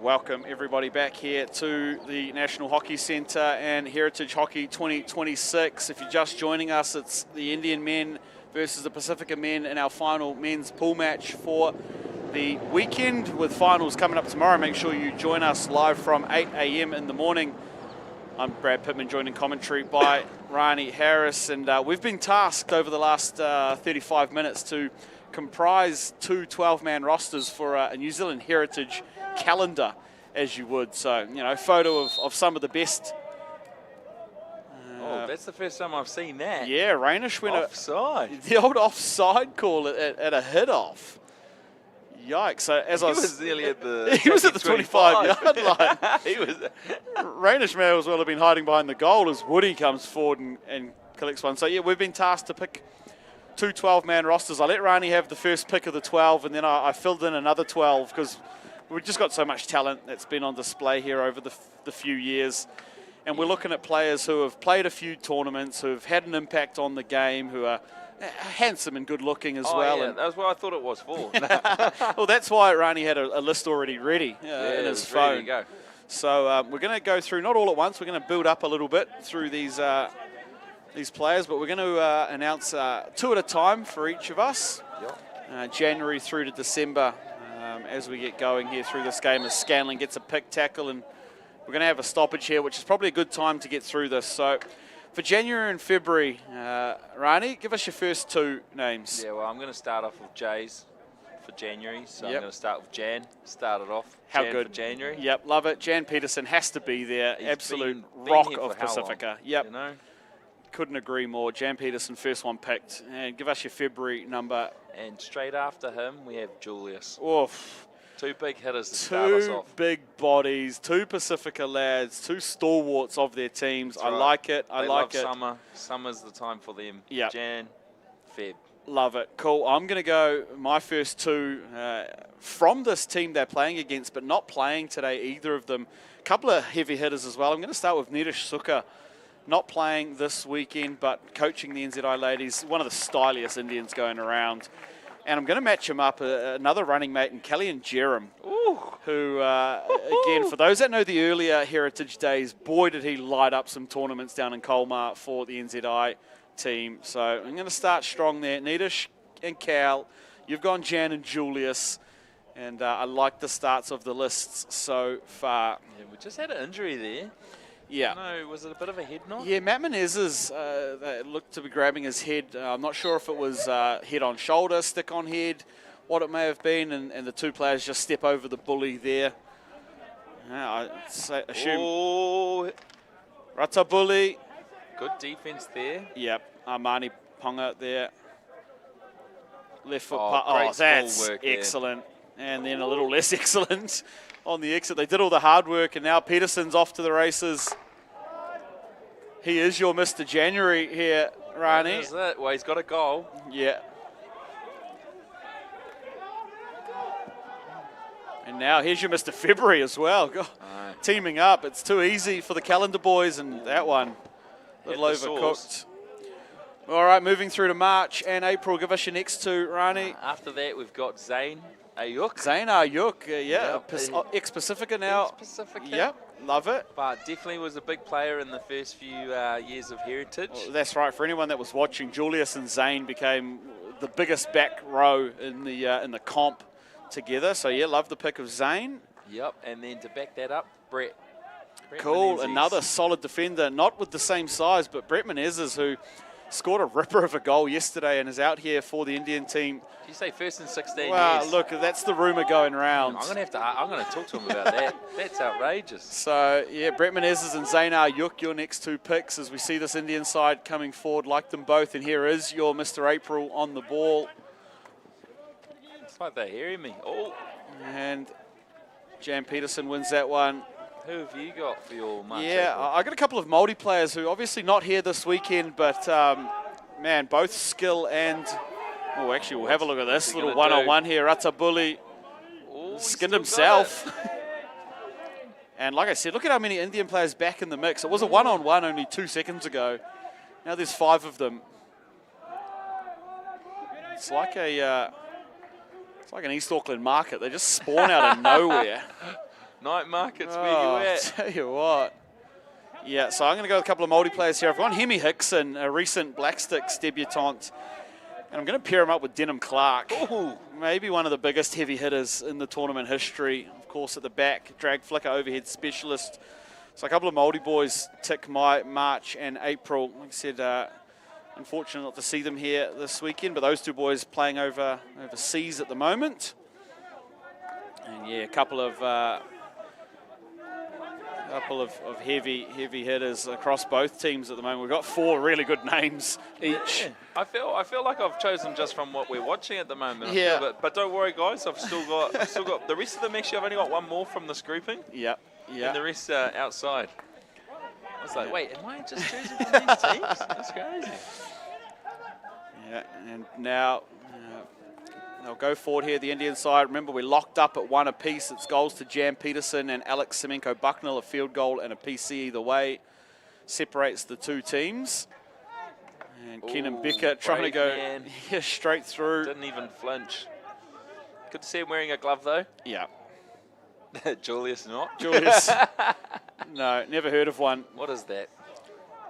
welcome everybody back here to the National Hockey Centre and Heritage Hockey 2026. If you're just joining us, it's the Indian men versus the Pasifika men in our final men's pool match for the weekend, with finals coming up tomorrow. Make sure you join us live from 8 a.m. in the morning. I'm Brad Pittman, joined in commentary by Rani Harris, and we've been tasked over the last 35 minutes to comprise two 12-man rosters for a New Zealand Heritage calendar, as you would. So, you know, photo of some of the best. Oh, that's the first time I've seen that. Yeah, Rainish went offside. The old offside call at a hit-off. Yikes. So as he was nearly at the he was at the 25-yard line. He was. Rainish may as well have been hiding behind the goal as Woody comes forward and collects one. So, yeah, we've been tasked to pick two 12-man rosters. I let Rani have the first pick of the 12, and then I filled in another 12 because we've just got so much talent that's been on display here over the few years. And we're looking at players who have played a few tournaments, who have had an impact on the game, who are handsome and good-looking as well. Yeah, and that was what I thought it was for. well, that's why Rani had a list already ready in his phone. Ready to go. So we're going to go through, not all at once, we're going to build up a little bit through these players, but we're going to announce two at a time for each of us, January through to December, as we get going here through this game, as Scanlon gets a pick, tackle, and we're going to have a stoppage here, which is probably a good time to get through this. So for January and February, Rani, give us your first two names. Yeah, well, I'm going to start off with J's for January, so Yep. I'm going to start with Jan. Start it off. How Jan good. for January. Yep, love it. Jan Peterson has to be there. He's Absolute been rock here of for how long, Pasifika. Yep. You know? Couldn't agree more. Jan Peterson, first one picked. And give us your February number. And straight after him, we have Julius. Oof. Two big hitters to start us Two off. big bodies, two Pasifika lads, two stalwarts of their teams. That's I right. like it. They I love like it. summer. Summer's the time for them. Yep. Jan, Feb. Love it. Cool. I'm going to go my first two from this team they're playing against, but not playing today, either of them. A couple of heavy hitters as well. I'm going to start with Nedish Sukha, not playing this weekend, but coaching the NZI ladies, one of the styliest Indians going around. And I'm going to match him up, another running mate, in Kellyanne Jerem, who, again, for those that know the earlier Heritage days, boy, did he light up some tournaments down in Colmar for the NZI team. So I'm going to start strong there. Nedish and Cal, you've gone Jan and Julius, and I like the starts of the lists so far. Yeah, we just had an injury there. Yeah. No, was it a bit of a head knock? Yeah, Matt Menezes looked to be grabbing his head. I'm not sure if it was head on shoulder, stick on head, what it may have been, and the two players just step over the bully there. I assume Rata bully. Good defense there. Yep, Armani Ponga there. Left foot. Great That's small work there. excellent. And then a little less excellent on the exit. They did all the hard work, and now Peterson's off to the races. He is your Mr. January here, Rani. That is it. Well, he's got a goal. Yeah. And now here's your Mr. February as well. God, teaming up. It's too easy for the calendar boys, and that one a little overcooked. All right, moving through to March and April. Give us your next two, Rani. After that, we've got Zane Ayuk. Zane Ayuk, ex-Pasifika now. Ex-Pasifika. Yep, love it. But definitely was a big player in the first few years of Heritage. Well, that's right. For anyone that was watching, Julius and Zane became the biggest back row in the comp together. So yeah, love the pick of Zane. Yep, and then to back that up, Brett. Cool, Menezes. another solid defender, not with the same size, but Brett Menezes, who scored a ripper of a goal yesterday and is out here for the Indian team. Did you say first in 16 Well, years? look, that's the rumour going around. I'm going to talk to him about that. That's outrageous. So, yeah, Brett Menezes and Zane Ayuk, your next two picks as we see this Indian side coming forward. Like them both, and here is your Mr. April on the ball. It's like they're hearing me. Oh. And Jan Peterson wins that one. Who have you got for your March? Yeah, April? I got a couple of Māori players who obviously not here this weekend, but, man, both skill and... Oh, actually, we'll have a look at this little one-on-one here. Ratabuli skinned himself. And like I said, look at how many Indian players back in the mix. It was a one-on-one only 2 seconds ago. Now there's 5 of them. It's like an East Auckland market. They just spawn out of nowhere. Night markets, where Oh, you at? tell you what. Yeah, so I'm going to go with a couple of Māori players here. I've gone Hemi Hickson, a recent Black Sticks debutant. And I'm going to pair him up with Denham Clark. Ooh. Maybe one of the biggest heavy hitters in the tournament history. Of course, at the back, drag flicker overhead specialist. So a couple of Māori boys tick my March and April. Like I said, unfortunate not to see them here this weekend, but those two boys playing overseas at the moment. And yeah, a couple of heavy hitters across both teams at the moment. We've got 4 really good names each. Yeah. I feel like I've chosen just from what we're watching at the moment. Yeah. But don't worry, guys. I've still got the rest of them. Actually, I've only got one more from this grouping. Yep. And the rest outside. I was like, wait, am I just choosing from these teams? That's crazy. Yeah, and now they'll go forward here, the Indian side. Remember, we're locked up at 1 apiece. It's goals to Jan Peterson and Alex Semenko-Bucknell, a field goal and a PC either way. Separates the two teams. And Kenan Becker trying to go straight through. Didn't even flinch. Good to see him wearing a glove, though. Yeah. Julius not. Julius, no, never heard of one. What is that?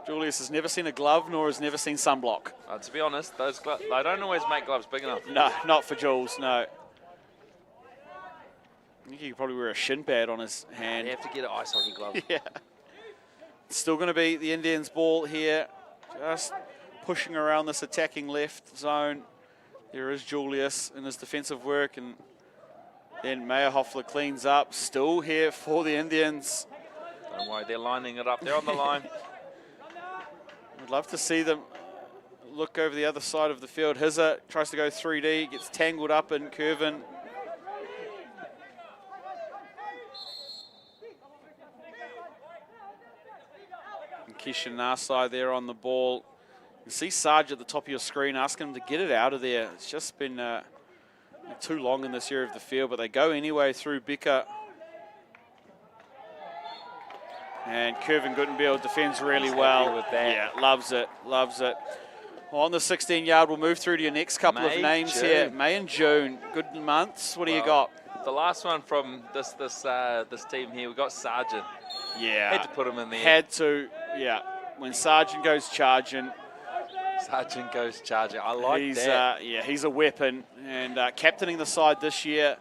Julius has never seen a glove, nor has never seen sunblock. To be honest, those gloves, I don't always make gloves big enough. No, not for Jules, no. I think he could probably wear a shin pad on his hand. You have to get an ice hockey glove. Yeah. It's still going to be the Indians' ball here. Just pushing around this attacking left zone. There is Julius in his defensive work, and then Meyerhoffler cleans up. Still here for the Indians. Don't worry, they're lining it up. They're on the line. I'd love to see them look over the other side of the field. Hizza tries to go 3D, gets tangled up in Curvin. And Kesha Narsai there on the ball. You can see Sarge at the top of your screen asking him to get it out of there. It's just been too long in this area of the field, but they go anyway through Becker. And Curvin Gutenberg defends really well. With that. Yeah, loves it, loves it. Well, on the 16-yard, we'll move through to your next couple of names here. May and June, good months. What do you got? The last one from this team here, we got Sargent. Yeah. Had to put him in there. Had to, yeah. When Sargent goes charging. Sargent goes charging. I like that. Yeah, he's a weapon. And captaining the side this year,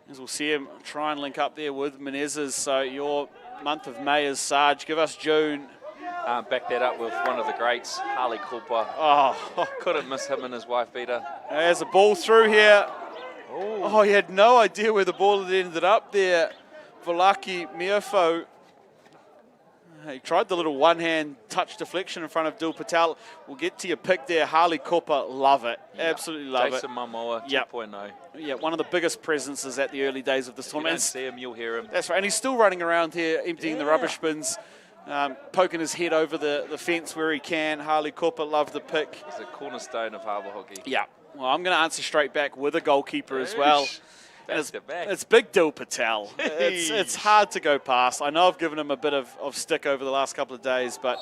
as we'll see him try and link up there with Menezes. So your month of May is Sarge. Give us June. Back that up with one of the greats, Harley Cooper. Oh, couldn't miss him and his wife beater. There's a ball through here. Ooh. Oh, he had no idea where the ball had ended up there. Volaki Miofo. He tried the little one-hand touch deflection in front of Dil Patel. We'll get to your pick there. Harley Cooper, love it. Yeah. Absolutely love Jason it. Momoa, Yep. 2.0. Yeah, one of the biggest presences at the early days of this tournament. If you don't see him, you'll hear him. That's right, and he's still running around here, emptying the rubbish bins, poking his head over the fence where he can. Harley Cooper, love the pick. He's a cornerstone of harbour hockey. Yeah, well, I'm going to answer straight back with a goalkeeper as well. And Back. it's big Dil Patel. It's hard to go past. I know I've given him a bit of stick over the last couple of days, but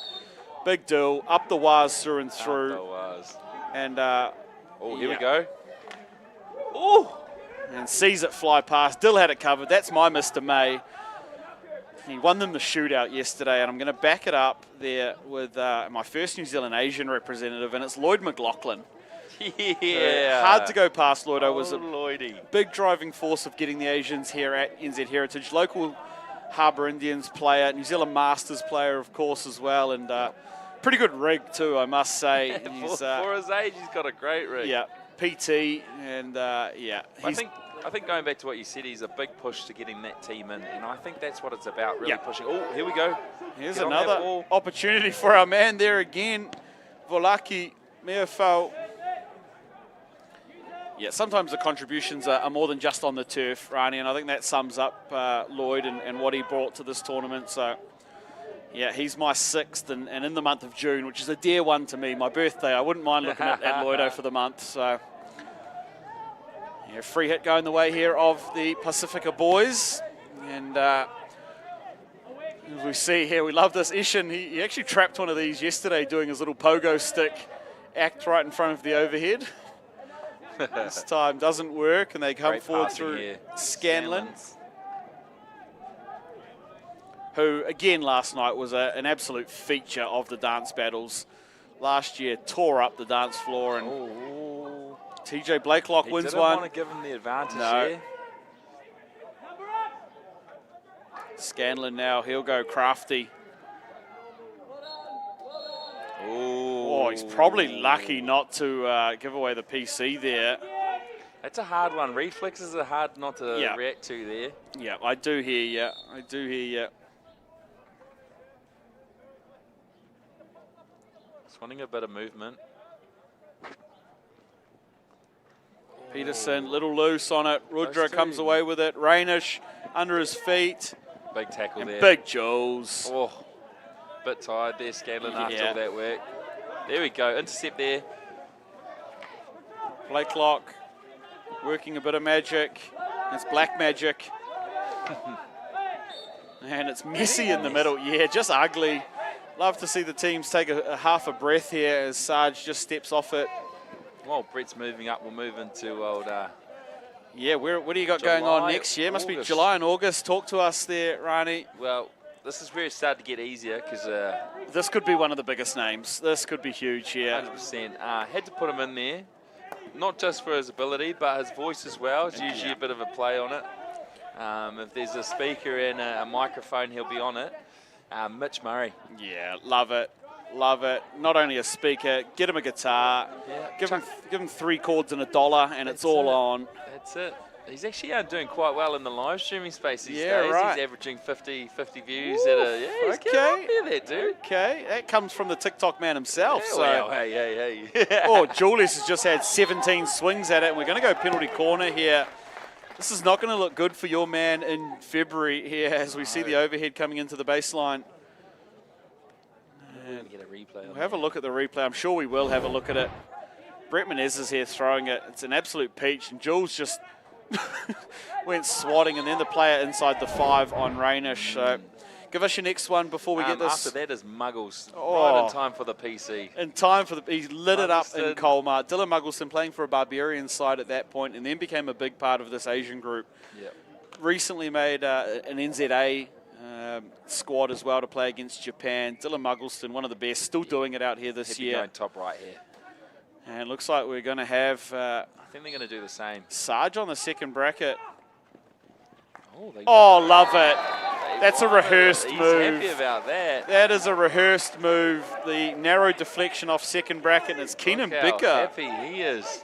big Dil, up the wires through and through. Up the wires. And here we go. Oh, and sees it fly past. Dil had it covered. That's my Mr. May. He won them the shootout yesterday, and I'm going to back it up there with my first New Zealand Asian representative, and it's Lloyd McLaughlin. Yeah. Hard to go past Lloyd. I was a Lloydie. big driving force of getting the Asians here at NZ Heritage. Local Harbour Indians player, New Zealand Masters player, of course, as well, and pretty good rig too, I must say. For his age, he's got a great rig. Yeah, PT, and yeah. I think going back to what you said, he's a big push to getting that team in, and I think that's what it's about, really pushing. Oh, here we go. Here's another opportunity for our man there again, Volaki Meofau. Yeah, sometimes the contributions are more than just on the turf, Rani, and I think that sums up Lloyd and what he brought to this tournament. So, yeah, he's my 6th, and in the month of June, which is a dear one to me, my birthday. I wouldn't mind looking at Lloydo for the month. So, yeah, free hit going the way here of the Pasifika boys. And as we see here, we love this. Ishin, he actually trapped one of these yesterday doing his little pogo stick act right in front of the overhead. This time doesn't work, and they come forward through Scanlon. who, again, last night was an absolute feature of the dance battles. Last year, tore up the dance floor, and TJ Blakelock wins one. He didn't want to give him the advantage there. Scanlon now, he'll go crafty. Oh, he's probably lucky not to give away the PC there. That's a hard one. Reflexes are hard not to react to there. Yeah, I do hear you. I do hear you. Just wanting a bit of movement. Peterson, little loose on it. Rudra comes away with it. Rainish under his feet. Big tackle there. Big Jules. Oh, bit tired there, Scanlon, after all that work. There we go, intercept there. Blakelock working a bit of magic. It's black magic. And it's messy in the middle. Yeah, just ugly. Love to see the teams take a half a breath here as Sarge just steps off it. Well, Brett's moving up. We'll move into old... yeah, what do you got going on next year? Must be July and August. Talk to us there, Rani. Well, this is where it started to get easier because... this could be one of the biggest names. This could be huge here. 100%. Had to put him in there. Not just for his ability, but his voice as well. It's usually a bit of a play on it. If there's a speaker and a microphone, he'll be on it. Mitch Murray. Yeah, love it. Love it. Not only a speaker, get him a guitar, give him 3 chords and $1, and it's all on. That's it. He's actually doing quite well in the live streaming space these days. Right. He's averaging 50 views at a... Yeah, he's getting up there, dude. Okay, that comes from the TikTok man himself. Yeah, so. well, hey. Oh, Julius has just had 17 swings at it, and we're going to go penalty corner here. This is not going to look good for your man in February here as we see the overhead coming into the baseline. Get a replay. We'll have a look at the replay. I'm sure we will have a look at it. Brett Menez is here throwing it. It's an absolute peach, and Jules just went swatting, and then the player inside the 5 on Rainish. So give us your next one before we get this. After that is Muggles. Right in time for the PC. In time for the... He lit it up in Colmar. Dylan Muggleson playing for a Barbarian side at that point, and then became a big part of this Asian group. Yep. Recently made an NZA squad as well to play against Japan. Dylan Muggleston, one of the best, still doing it out here this year. Going top right here. And it looks like we're going to have... I think they're going to do the same. Sarge on the second bracket. Oh, love it. That's a rehearsed move. He's happy about that. That is a rehearsed move. The narrow deflection off second bracket, and it's Keenan Bicker. Happy he is.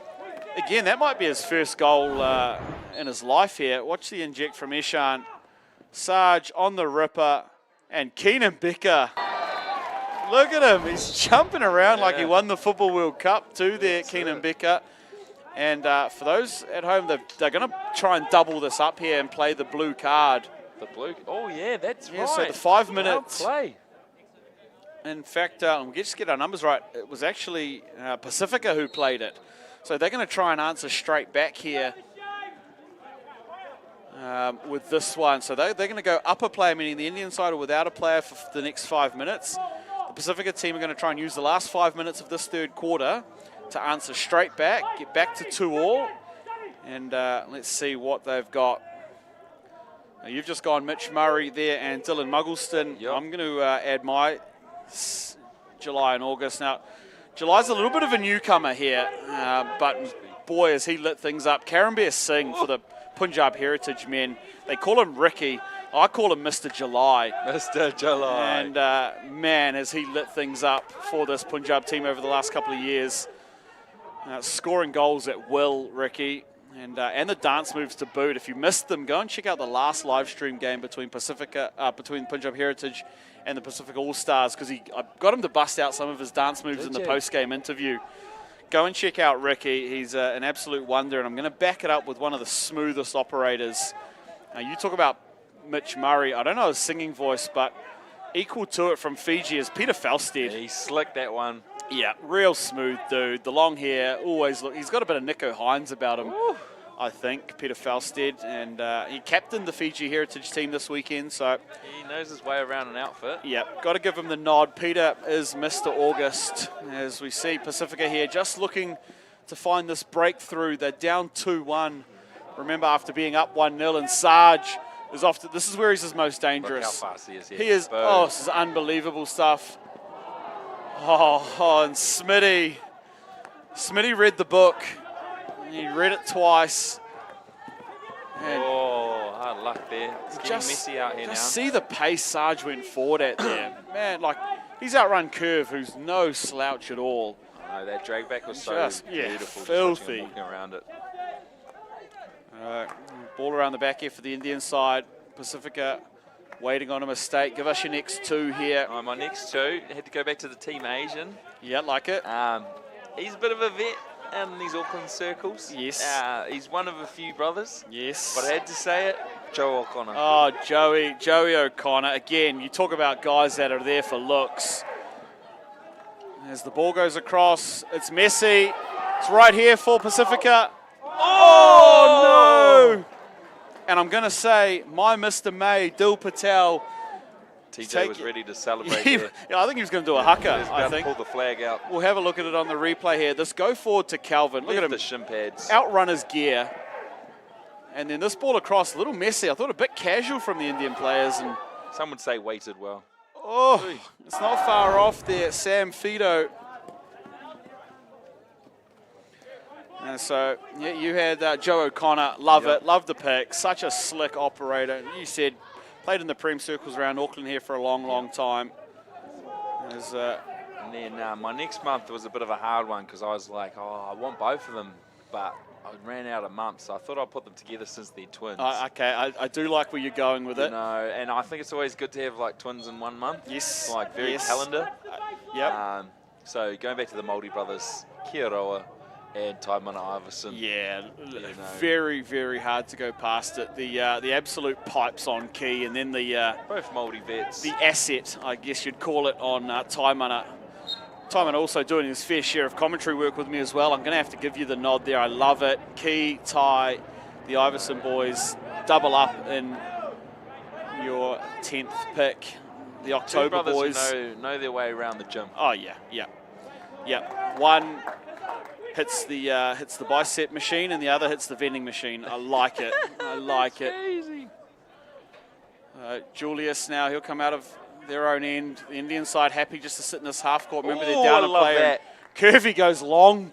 Again, that might be his first goal in his life here. Watch the inject from Eshan. Sarge on the ripper, and Keenan Bicker. Look at him. He's jumping around like he won the Football World Cup too there, Keenan Bicker. And for those at home, they're going to try and double this up here and play the blue card. The blue? Oh, yeah, that's right. So the 5 minutes. Well play. In fact, we'll just get our numbers right. It was actually Pasifika who played it. So they're going to try and answer straight back here with this one. So they're going to go up a player, meaning the Indian side are without a player for the next 5 minutes. The Pasifika team are going to try and use the last 5 minutes of this third quarter to answer straight back, get back to 2-all. And let's see what they've got. Now, you've just gone Mitch Murray there and Dylan Muggleston. Yep. I'm going to add my July and August. Now, July's a little bit of a newcomer here, but boy, has he lit things up. Karambir Singh for the Punjab Heritage men. They call him Ricky. I call him Mr. July. Mr. July. And man, has he lit things up for this Punjab team over the last couple of years. Scoring goals at will, Ricky. And the dance moves to boot. If you missed them, go and check out the last live stream game between between Punjab Heritage and the Pacific All-Stars, because I got him to bust out some of his dance moves in the post-game interview. Go and check out Ricky. He's an absolute wonder, and I'm going to back it up with one of the smoothest operators. You talk about Mitch Murray. I don't know his singing voice, but equal to it from Fiji is Peter Falstead. Yeah, he slicked that one. Yeah, real smooth dude. The long hair, always look. He's got a bit of Nico Hines about him, I think, Peter Falstead. And he captained the Fiji Heritage team this weekend, so... He knows his way around an outfit. Yeah, got to give him the nod. Peter is Mr. August. As we see Pasifika here just looking to find this breakthrough. They're down 2-1. Remember, after being up 1-0, and Sarge is often, this is where he's his most Look dangerous. how fast he is here. He is, Boom. oh, this is unbelievable stuff. And Smitty read the book. He read it twice. And Hard luck there. It's getting messy out here now. see the pace Sarge went forward at there. Man, like, he's outrun Curve, who's no slouch at all. No, that drag back was so beautiful. Filthy. Just walking around it. Ball around the back here for the Indian side. Pacifica waiting on a mistake. Give us your next two here. My next two, had to go back to the Team Asian. Yeah, like it. He's a bit of a vet out in these Auckland circles. Yes. He's one of a few brothers. Yes. But I had to say it, Joe O'Connor. Oh, Joey O'Connor. Again, you talk about guys that are there for looks. As the ball goes across, it's messy. It's right here for Pacifica. Oh, no! And I'm going to say, my Mr. May, Dil Patel. TJ was ready to celebrate Yeah, there. I think he was going to do a haka, He's I about to think. pull the flag out. We'll have a look at it on the replay here. This go forward to Calvin. Look at him. The shin pads. Outrun his gear. And then this ball across, a little messy. I thought a bit casual from the Indian players. And Some would say weighted well. oh, it's not far off there. Sam Fido. And so, yeah, you had Joe O'Connor. Love it. Love the pick. Such a slick operator. You said, played in the Prem circles around Auckland here for a long, long time. And then my next month was a bit of a hard one because I was like, oh, I want both of them, but I ran out of months, so I thought I'd put them together since they're twins. Okay, I do like where you're going with it. No, and I think it's always good to have like twins in 1 month. Yes. Like very yes. calendar. Yep. So going back to the Māori brothers, Aotearoa and Taimana Iverson. Yeah, very, very hard to go past it. The absolute pipes on key, and then the both Māori vets. The asset, I guess you'd call it, on Taimana. Taimana also doing his fair share of commentary work with me as well. I'm going to have to give you the nod there. I love it. Key, Ty, the Iverson boys double up in your 10th pick. The October Two brothers boys who know their way around the gym. Oh yeah. One hits the bicep machine, and the other hits the vending machine. I like it. I like it. Easy. Julius now, he'll come out of their own end. The Indian side happy just to sit in this half court. Remember, they're Ooh, down I a love player. that. Curvy goes long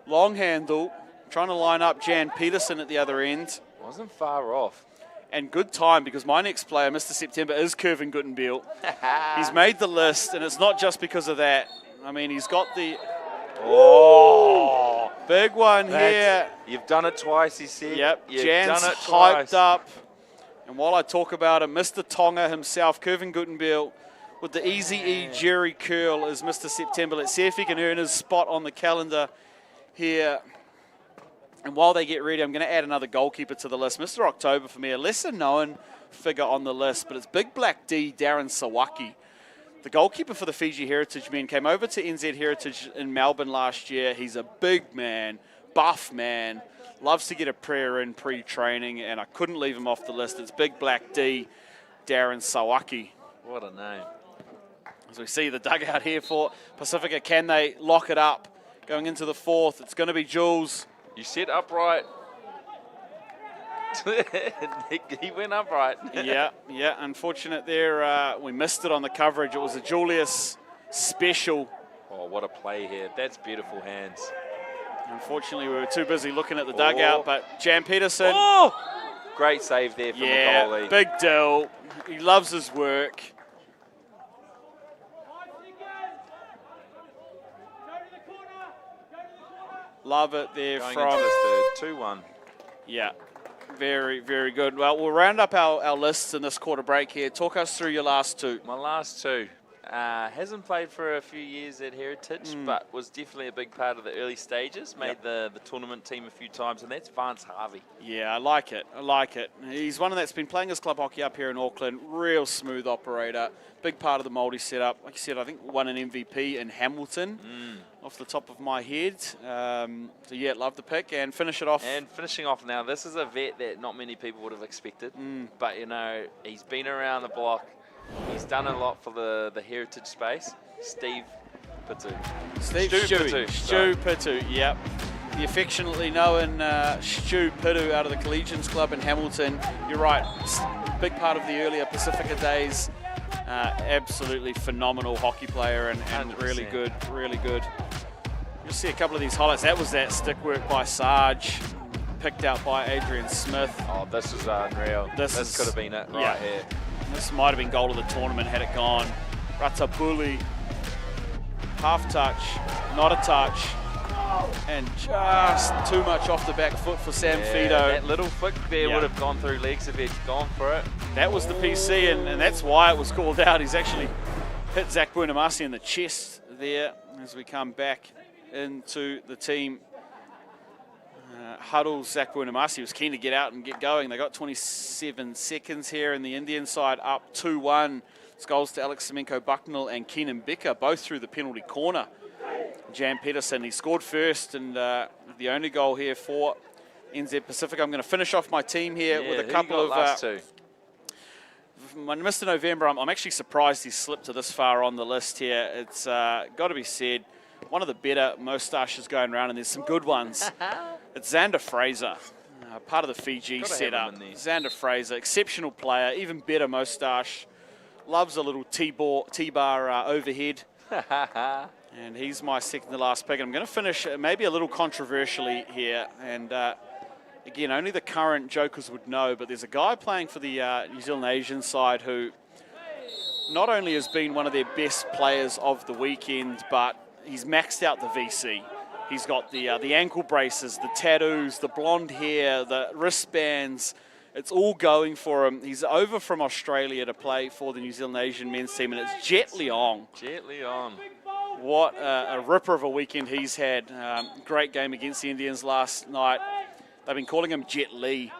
handle, trying to line up Jan Peterson at the other end. Wasn't far off. And good time, because my next player, Mr. September, is Curvin Guttenbiel. He's made the list, and it's not just because of that. I mean, he's got the... Oh, big one here. You've done it twice, he said. Yep, You've Jan's done it twice. hyped up. And while I talk about him, Mr. Tonga himself, Curvin Guttenbiel, with the Easy E Jerry curl is Mr. September. Let's see if he can earn his spot on the calendar here. And while they get ready, I'm going to add another goalkeeper to the list. Mr. October, for me, a lesser known figure on the list, but it's Big Black D, Darren Sawaki. The goalkeeper for the Fiji Heritage men came over to NZ Heritage in Melbourne last year. He's a big man, buff man, loves to get a prayer in pre-training, and I couldn't leave him off the list. It's Big Black D, Darren Sawaki. What a name. As we see the dugout here for Pacifica, can they lock it up? Going into the fourth, it's going to be Jules. You sit upright. He went upright. yeah. Unfortunate there. We missed it on the coverage. It was a Julius special. Oh, what a play here. That's beautiful hands. Unfortunately, we were too busy looking at the dugout, but Jan Peterson. Oh! Great save there from the goalie. Big deal. He loves his work. Love it there Going from... into this third, 2-1. Yeah, very, very good. Well, we'll round up our lists in this quarter break here. Talk us through your last two. My last two. Hasn't played for a few years at Heritage, but was definitely a big part of the early stages. Made the tournament team a few times, and that's Vance Harvey. Yeah, I like it. He's one that's been playing his club hockey up here in Auckland. Real smooth operator. Big part of the Māori setup. Like you said, I think won an MVP in Hamilton off the top of my head. So, yeah, love the pick. And finish it off. And finishing off now, this is a vet that not many people would have expected. But, you know, he's been around the block. He's done a lot for the heritage space. Steve Pitu. Stu Pitu, yep. The affectionately known Stu Pitu out of the Collegians Club in Hamilton. You're right. big part of the earlier Pasifika days. Absolutely phenomenal hockey player and really good, really good. You'll see a couple of these highlights. That was that stick work by Sarge, picked out by Adrian Smith. Oh, this is unreal. This could have been it right here. This might have been goal of the tournament had it gone. Ratabuli, half touch, not a touch, and just too much off the back foot for Sam Fido. That little flick there would have gone through legs if he'd gone for it. That was the PC, and that's why it was called out. He's actually hit Zach Burnamasi in the chest there as we come back into the team. Huddle, Zach Burnamasi was keen to get out and get going. They got 27 seconds here, and the Indian side up 2-1. It's goals to Alex Semenko Bucknell and Keenan Becker, both through the penalty corner. Jan Pedersen, he scored first, and the only goal here for NZ Pacific. I'm going to finish off my team here with a couple of... Mr. November, I'm actually surprised he's slipped to this far on the list here. It's got to be said, one of the better moustaches going around, and there's some good ones. It's Xander Fraser, part of the Fiji setup. Xander Fraser, exceptional player, even better moustache. Loves a little T-bar overhead. And he's my second to last pick. I'm going to finish maybe a little controversially here. And again, only the current jokers would know, but there's a guy playing for the New Zealand Asian side who not only has been one of their best players of the weekend, but he's maxed out the VC. He's got the ankle braces, the tattoos, the blonde hair, the wristbands. It's all going for him. He's over from Australia to play for the New Zealand Asian men's team, and it's Jet Leong. Jet Leong. What a ripper of a weekend he's had. Great game against the Indians last night. They've been calling him Jet Li,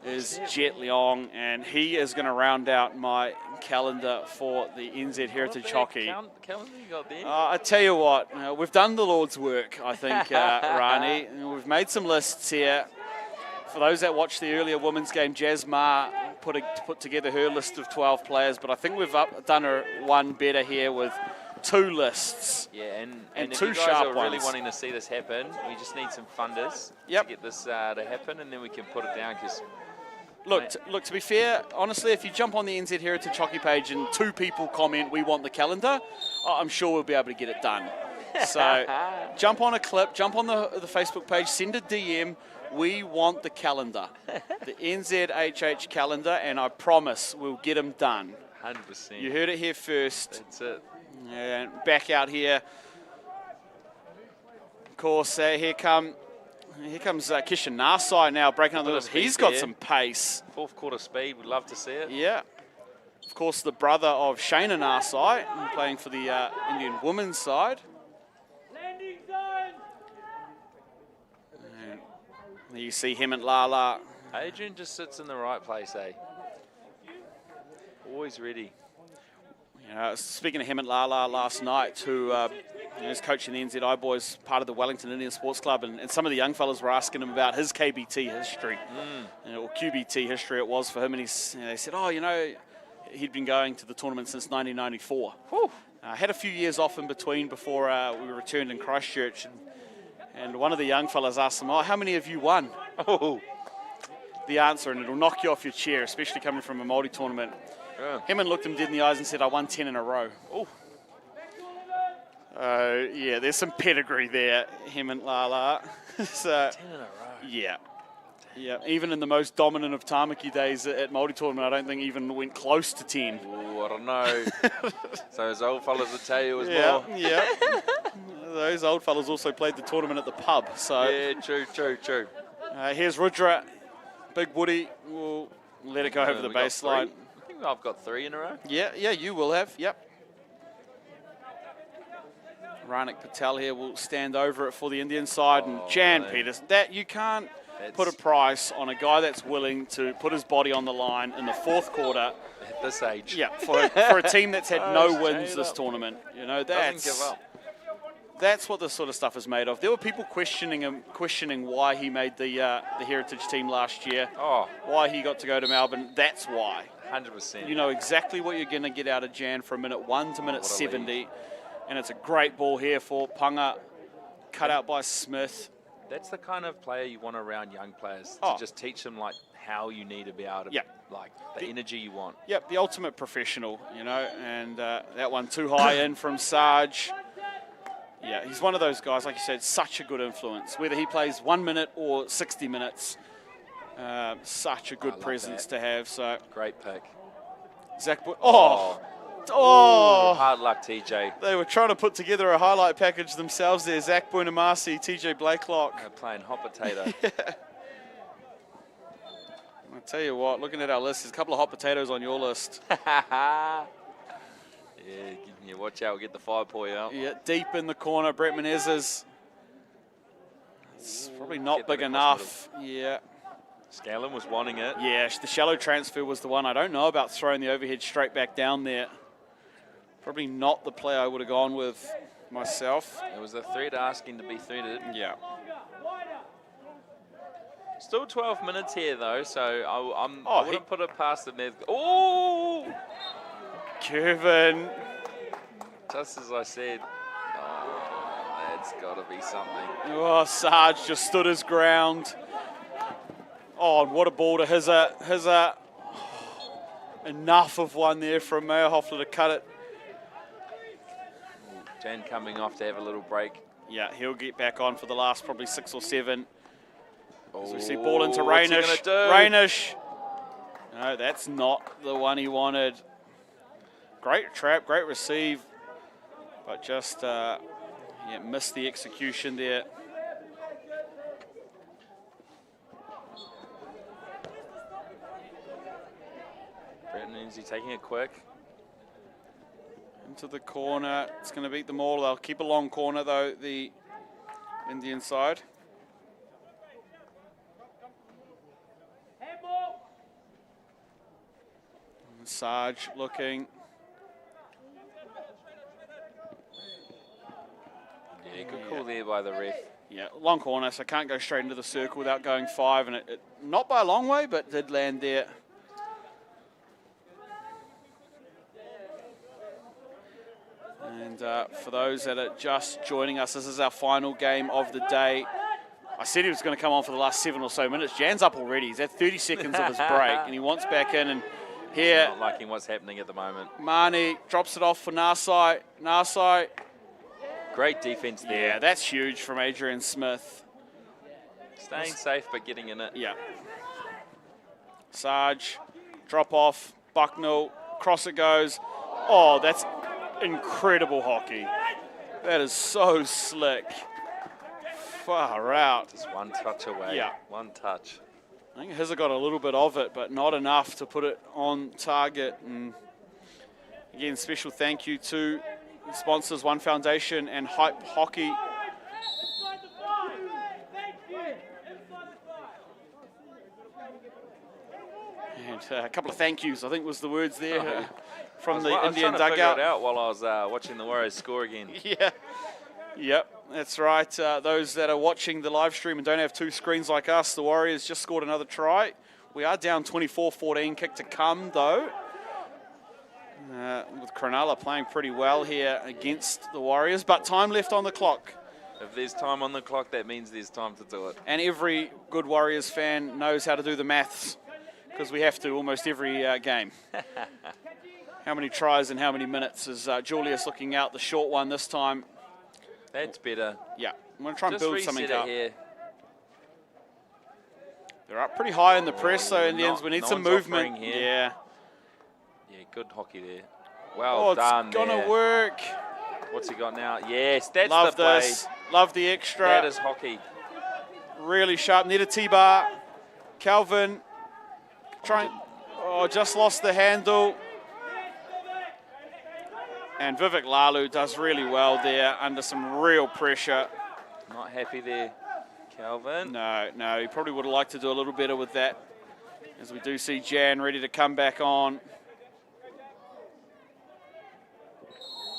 is Jet Leong, and he is going to round out my calendar for the NZ Heritage Hockey. Calendar you got there? I tell you what, we've done the Lord's work, I think, Rani. We've made some lists here. For those that watched the earlier women's game, Jazz Ma put together her list of 12 players, but I think we've done one better here with 2 lists. Yeah, and two if you guys sharp are really ones. wanting to see this happen, we just need some funders to get this to happen, and then we can put it down. Because look, to be fair, honestly, if you jump on the NZ Heritage Hockey page and 2 people comment, we want the calendar, I'm sure we'll be able to get it done. So jump on a clip, jump on the Facebook page, send a DM. We want the calendar, the NZHH calendar, and I promise we'll get them done. 100%. You heard it here first. That's it. And back out here, of course, here comes Kishan Narsai now breaking up the middle. He's got some pace. Fourth quarter speed, we'd love to see it. Yeah. Of course, the brother of Shayna Narsai, playing for the Indian women's side. And you see him and Lala. Adrian just sits in the right place, eh? Always ready. Speaking of him and Lala last night, who is coaching the NZI boys, part of the Wellington Indian Sports Club, and some of the young fellas were asking him about his KBT history, or QBT history it was for him, and they said, he'd been going to the tournament since 1994. Had a few years off in between before we returned in Christchurch, and one of the young fellas asked him, how many have you won? The answer, and it'll knock you off your chair, especially coming from a Māori tournament. Hemant looked him dead in the eyes and said, I won 10 in a row. Yeah, there's some pedigree there, Hemant Lala. So, 10 in a row. Yeah. Yeah, even in the most dominant of Tamaki days at Māori tournament, I don't think even went close to 10. Ooh, I don't know. So those old fellas will tell you as well. Yeah. Those old fellas also played the tournament at the pub. So yeah, true. Here's Rudra, Big Woody. We'll let it go over the baseline. I think I've got 3 in a row. Yeah, you will have. Yep. Ranik Patel here will stand over it for the Indian side, and Jan Peters. That you can't put a price on a guy that's willing to put his body on the line in the 4th quarter. At this age. Yeah, for a team that's had no wins this tournament. That's what this sort of stuff is made of. There were people questioning why he made the Heritage team last year. Why he got to go to Melbourne. That's why. 100%. You know exactly what you're going to get out of Jan from minute 1 to minute 70. And it's a great ball here for Panga. Cut out by Smith. That's the kind of player you want around young players, to just teach them like how you need to be able to, like the energy you want. Yep, the ultimate professional, you know, and that one too high in from Sarge. Yeah, he's one of those guys, like you said, such a good influence. Whether he plays 1 minute or 60 minutes, such a good presence to have. So great pick. Zach, hard luck, TJ. They were trying to put together a highlight package themselves there. Zach Buonamasi, TJ Blakelock. They're playing hot potato. I'll tell you what, looking at our list, there's a couple of hot potatoes on your list. Yeah, watch out, we'll get the 5-point out. Yeah, deep in the corner, Brett Menezes. It's probably not big enough. Yeah. Scallon was wanting it. Yeah, the shallow transfer was the one. I don't know about throwing the overhead straight back down there. Probably not the play I would have gone with myself. It was a threat asking to be threaded. Yeah. Still 12 minutes here, though, so I wouldn't put it past them. Oh! Kevin. Just as I said. Oh, that's got to be something. Oh, Sarge just stood his ground. Oh, and what a ball to Hizza. Enough of one there from Meyerhoffler to cut it. Jan coming off to have a little break. Yeah, he'll get back on for the last probably 6 or 7. So we see ball into Rainish. Rainish. No, that's not the one he wanted. Great trap, great receive. But just missed the execution there. Is he taking it quick? Into the corner. It's going to beat them all. They'll keep a long corner, though, the Indian side. Sarge looking. Yeah, good call there by the ref. Yeah, long corner, so can't go straight into the circle without going 5. And it not by a long way, but did land there. And for those that are just joining us, this is our final game of the day. I said he was going to come on for the last 7 or so minutes. Jan's up already. He's at 30 seconds of his break, and he wants back in. And here, not liking what's happening at the moment. Marnie drops it off for Narsai. Narsai. Great defense there. Yeah, that's huge from Adrian Smith. Staying safe, but getting in it. Yeah. Sarge, drop off, Bucknell, cross it goes. Oh, that's incredible hockey. That is so slick. Far out. Just one touch away. Yeah. One touch. I think Hizza got a little bit of it, but not enough to put it on target. And again, special thank you to sponsors One Foundation and Hype Hockey. And a couple of thank yous, I think was the words there from the Indian dugout. I was trying to figure it out while I was watching the Warriors score again. Yeah. Yep, that's right. Those that are watching the live stream and don't have 2 screens like us, the Warriors just scored another try. We are down 24-14, kick to come though. With Cronulla playing pretty well here against the Warriors, but time left on the clock. If there's time on the clock, that means there's time to do it. And every good Warriors fan knows how to do the maths, because we have to almost every game. How many tries and how many minutes is Julius looking out the short one this time? That's better. Yeah, I'm going to try and build something up. Here. They're up pretty high in the press, so Indians, we need some movement. Yeah. Yeah, good hockey there. Well done. It's going to work. What's he got now? Yes, that's Love the play. this. Love the extra. That is hockey. Really sharp. Need a T-bar. Calvin. Just lost the handle. And Vivek Lalu does really well there under some real pressure. Not happy there, Calvin. No, he probably would have liked to do a little better with that. As we do see Jan ready to come back on.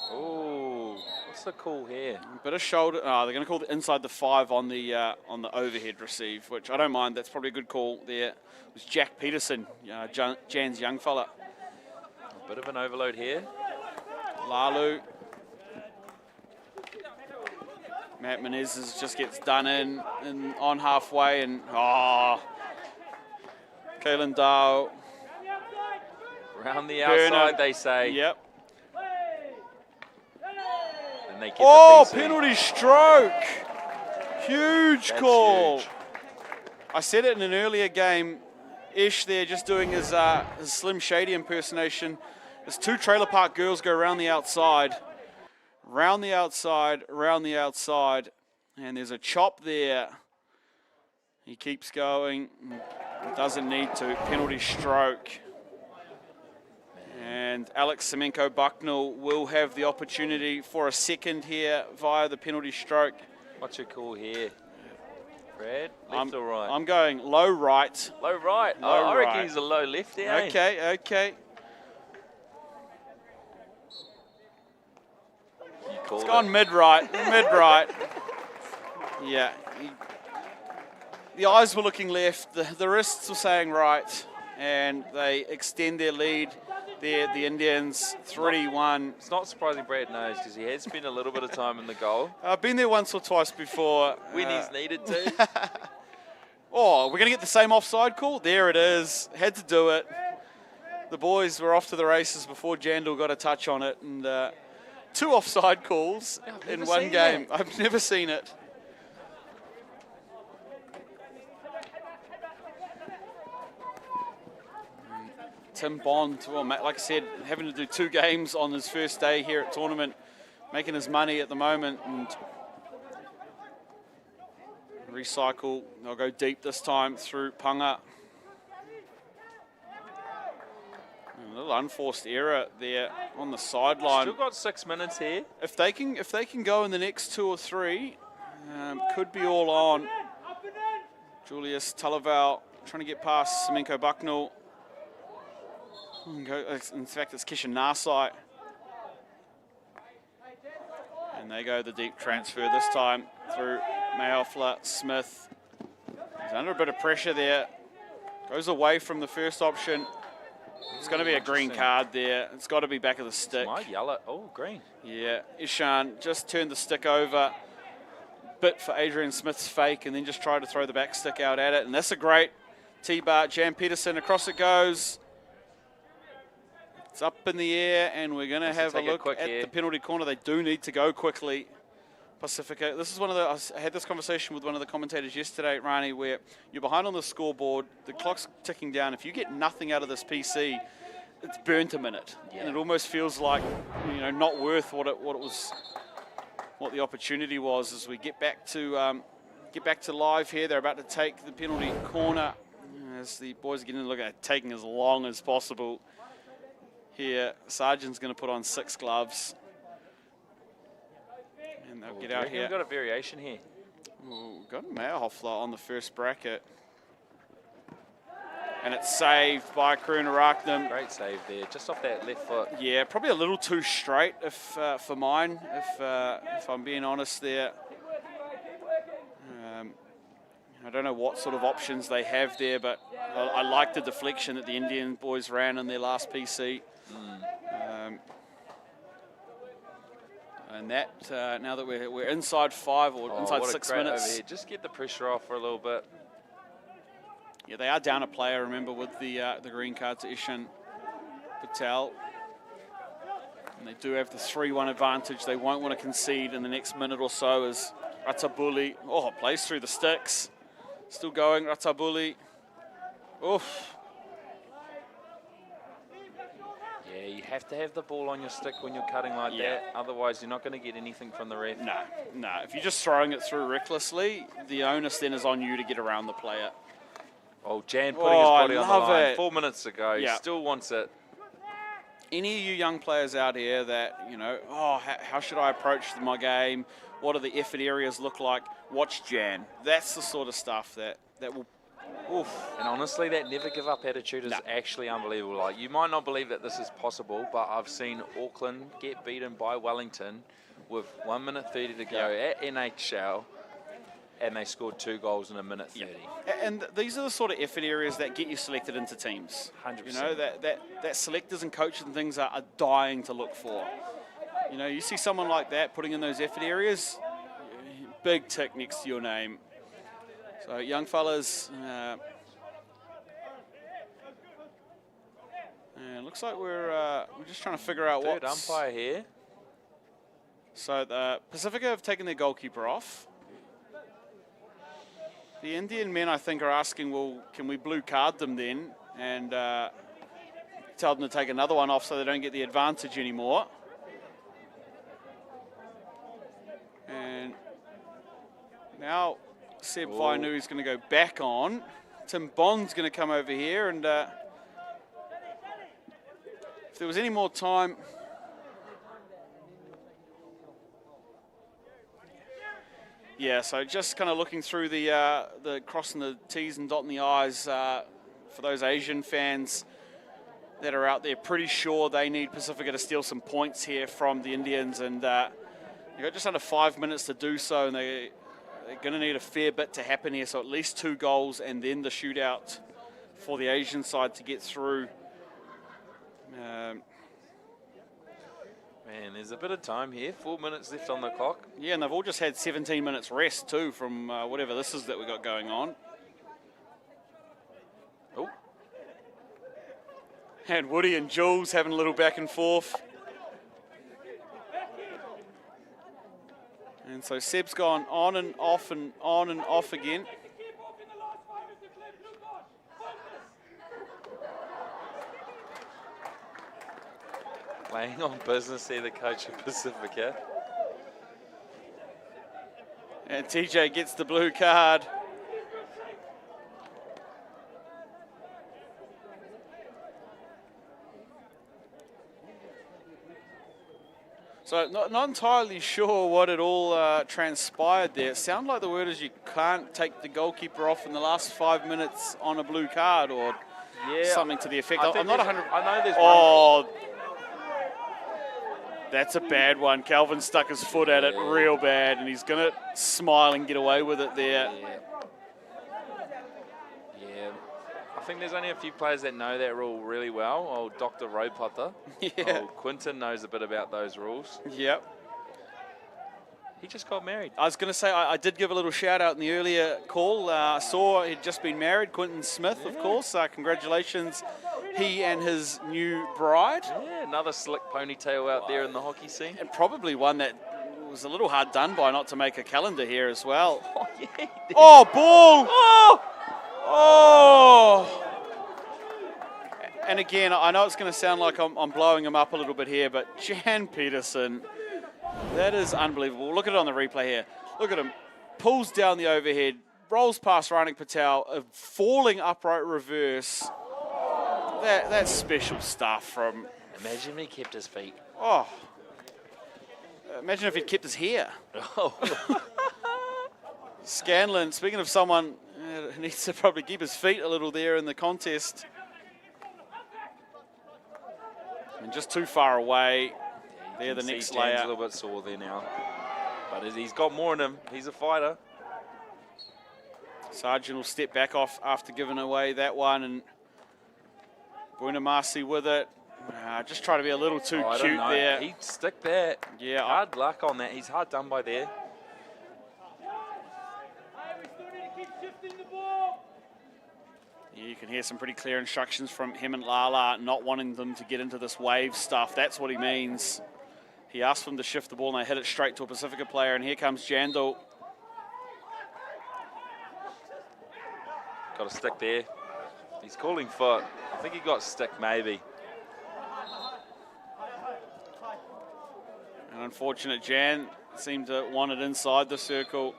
Oh, what's the call here? Bit of shoulder. Oh, they're going to call it inside the 5 on the overhead receive, which I don't mind. That's probably a good call there. It was Jack Peterson, Jan's young fella. A bit of an overload here. Lalu. Matt Menezes just gets done in on halfway, and Kaylin Dow. Round the outside, Burner. they say. Yep. And they get the PC. Penalty stroke. Huge That's call. huge. I said it in an earlier game. Ish there just doing his Slim Shady impersonation. As two trailer park girls go around the outside. Round the outside, around the outside. And there's a chop there. He keeps going. Doesn't need to. Penalty stroke. And Alex Semenko-Bucknell will have the opportunity for a second here via the penalty stroke. What's your call here, Brad? Left or right? I'm going low right. Low right. Low I reckon right. he's a low left there. Okay. You called It's gone it. mid-right, mid-right. Yeah. The eyes were looking left, the wrists were saying right, and they extend their lead. The Indians 3-1. It's not surprising Brad knows because he has spent a little bit of time in the goal I've been there once or twice before. when he's needed to. We're going to get the same offside call? There it is. Had to do it. The boys were off to the races before Jandal got a touch on it, and 2 offside calls in one seen game. that. I've never seen it. Tim Bond, well, like I said, having to do 2 games on his first day here at tournament, making his money at the moment, and recycle. They'll go deep this time through Panga. A little unforced error there on the sideline. Still got 6 minutes here. If they can go in the next 2 or 3, could be all on. Julius Talaval trying to get past Semenko-Bucknell. In fact, it's Kishan Narsai. And they go the deep transfer this time through Mayofla Smith. He's under a bit of pressure there. Goes away from the first option. It's going to be a green card there. It's got to be back of the stick. Might yellow. Oh, green. Yeah, Ishan just turned the stick over. Bit for Adrian Smith's fake and then just tried to throw the back stick out at it. And that's a great T-bar. Jan Peterson, across it goes. It's up in the air, and we're going to have a look at the penalty corner. They do need to go quickly. Pasifika, this is one of the, I had this conversation with one of the commentators yesterday, Rani, where you're behind on the scoreboard, the clock's ticking down. If you get nothing out of this PC, it's burnt a minute. Yeah. And it almost feels like, not worth what the opportunity was. As we get back to live here, they're about to take the penalty corner as the boys are getting a look at it, taking as long as possible. Here, Sargent's going to put on 6 gloves. And they'll get out here. We've got a variation here. Ooh, got Meyerhoffler on the first bracket. And it's saved by Karunaraknam. Great save there, just off that left foot. Yeah, probably a little too straight for mine, if I'm being honest there. I don't know what sort of options they have there, but I like the deflection that the Indian boys ran in their last PC. And that, now that we're inside 5 or inside 6 minutes. Overhead. Just get the pressure off for a little bit. Yeah, they are down a player, remember, with the green card to Ishan Patel. And they do have the 3-1 advantage. They won't want to concede in the next minute or so as Ratabuli, plays through the sticks. Still going, Ratabuli. Oof. Yeah, you have to have the ball on your stick when you're cutting like that. Otherwise, you're not going to get anything from the ref. No. If you're just throwing it through recklessly, the onus then is on you to get around the player. Oh, Jan putting his body on the line. It. 4 minutes to go. He still wants it. Any of you young players out here that, how should I approach my game? What do the effort areas look like? Watch Jan. That's the sort of stuff that will... Oof. And honestly, that never give up attitude is actually unbelievable. Like, you might not believe that this is possible, but I've seen Auckland get beaten by Wellington with 1 minute 30 to go at NHL, and they scored 2 goals in a minute 30. And these are the sort of effort areas that get you selected into teams. 100%. That selectors and coaches and things are dying to look for. You see someone like that putting in those effort areas, big tick next to your name. So young fellas, and it looks like we're just trying to figure out what. Third umpire here. So the Pacifica have taken their goalkeeper off. The Indian men, I think, are asking, well, can we blue card them then? And tell them to take another one off so they don't get the advantage anymore. And now Seb Vainu is going to go back on. Tim Bond's going to come over here, and if there was any more time... Yeah, so just kind of looking through the crossing the T's and dotting the I's for those Asian fans that are out there, pretty sure they need Pacifica to steal some points here from the Indians, and you've got just under 5 minutes to do so, and they're going to need a fair bit to happen here, so at least 2 goals and then the shootout for the Asian side to get through. Man, there's a bit of time here. 4 minutes left on the clock. Yeah, and they've all just had 17 minutes rest too from whatever this is that we got going on. Oh. And Woody and Jules having a little back and forth. And so Seb's gone on and off and on and off again. Laying on business there, the coach of Pacifica. And TJ gets the blue card. So not entirely sure what it all transpired there. It sounded like the word is you can't take the goalkeeper off in the last 5 minutes on a blue card or something to the effect. I'm not 100. I know there's one. That's a bad one. Calvin stuck his foot at it real bad, and he's going to smile and get away with it there. Yeah. I think there's only a few players that know that rule really well. Old Dr. Ropotter. Yeah. Old Quinton knows a bit about those rules. Yep. He just got married. I was going to say, I did give a little shout out in the earlier call. I saw he'd just been married, Quinton Smith, of course. Congratulations, he and his new bride. Yeah, another slick ponytail out there in the hockey scene. And probably one that was a little hard done by not to make a calendar here as well. Oh, yeah. Oh, ball! Oh! And again, I know it's going to sound like I'm blowing him up a little bit here, but Jan Peterson, that is unbelievable. Look at it on the replay here. Look at him. Pulls down the overhead, rolls past Ranik Patel, a falling upright reverse. That's special stuff from... Imagine if he kept his feet. Oh. Imagine if he'd kept his hair. Oh. Scanlon, speaking of someone who needs to probably keep his feet a little there in the contest. And just too far away. There, the next layer. Jan's a little bit sore there now. But he's got more in him. He's a fighter. Sargent will step back off after giving away that one. And Bunamasi with it. Just try to be a little too cute there. He'd stick that. Yeah. Hard luck on that. He's hard done by there. Yeah, you can hear some pretty clear instructions from him and Lala, not wanting them to get into this wave stuff. That's what he means. He asked them to shift the ball, and they hit it straight to a Pacifica player, and here comes Jandal. Got a stick there. He's calling foot. I think he got stick, maybe. An unfortunate Jan seemed to want it inside the circle.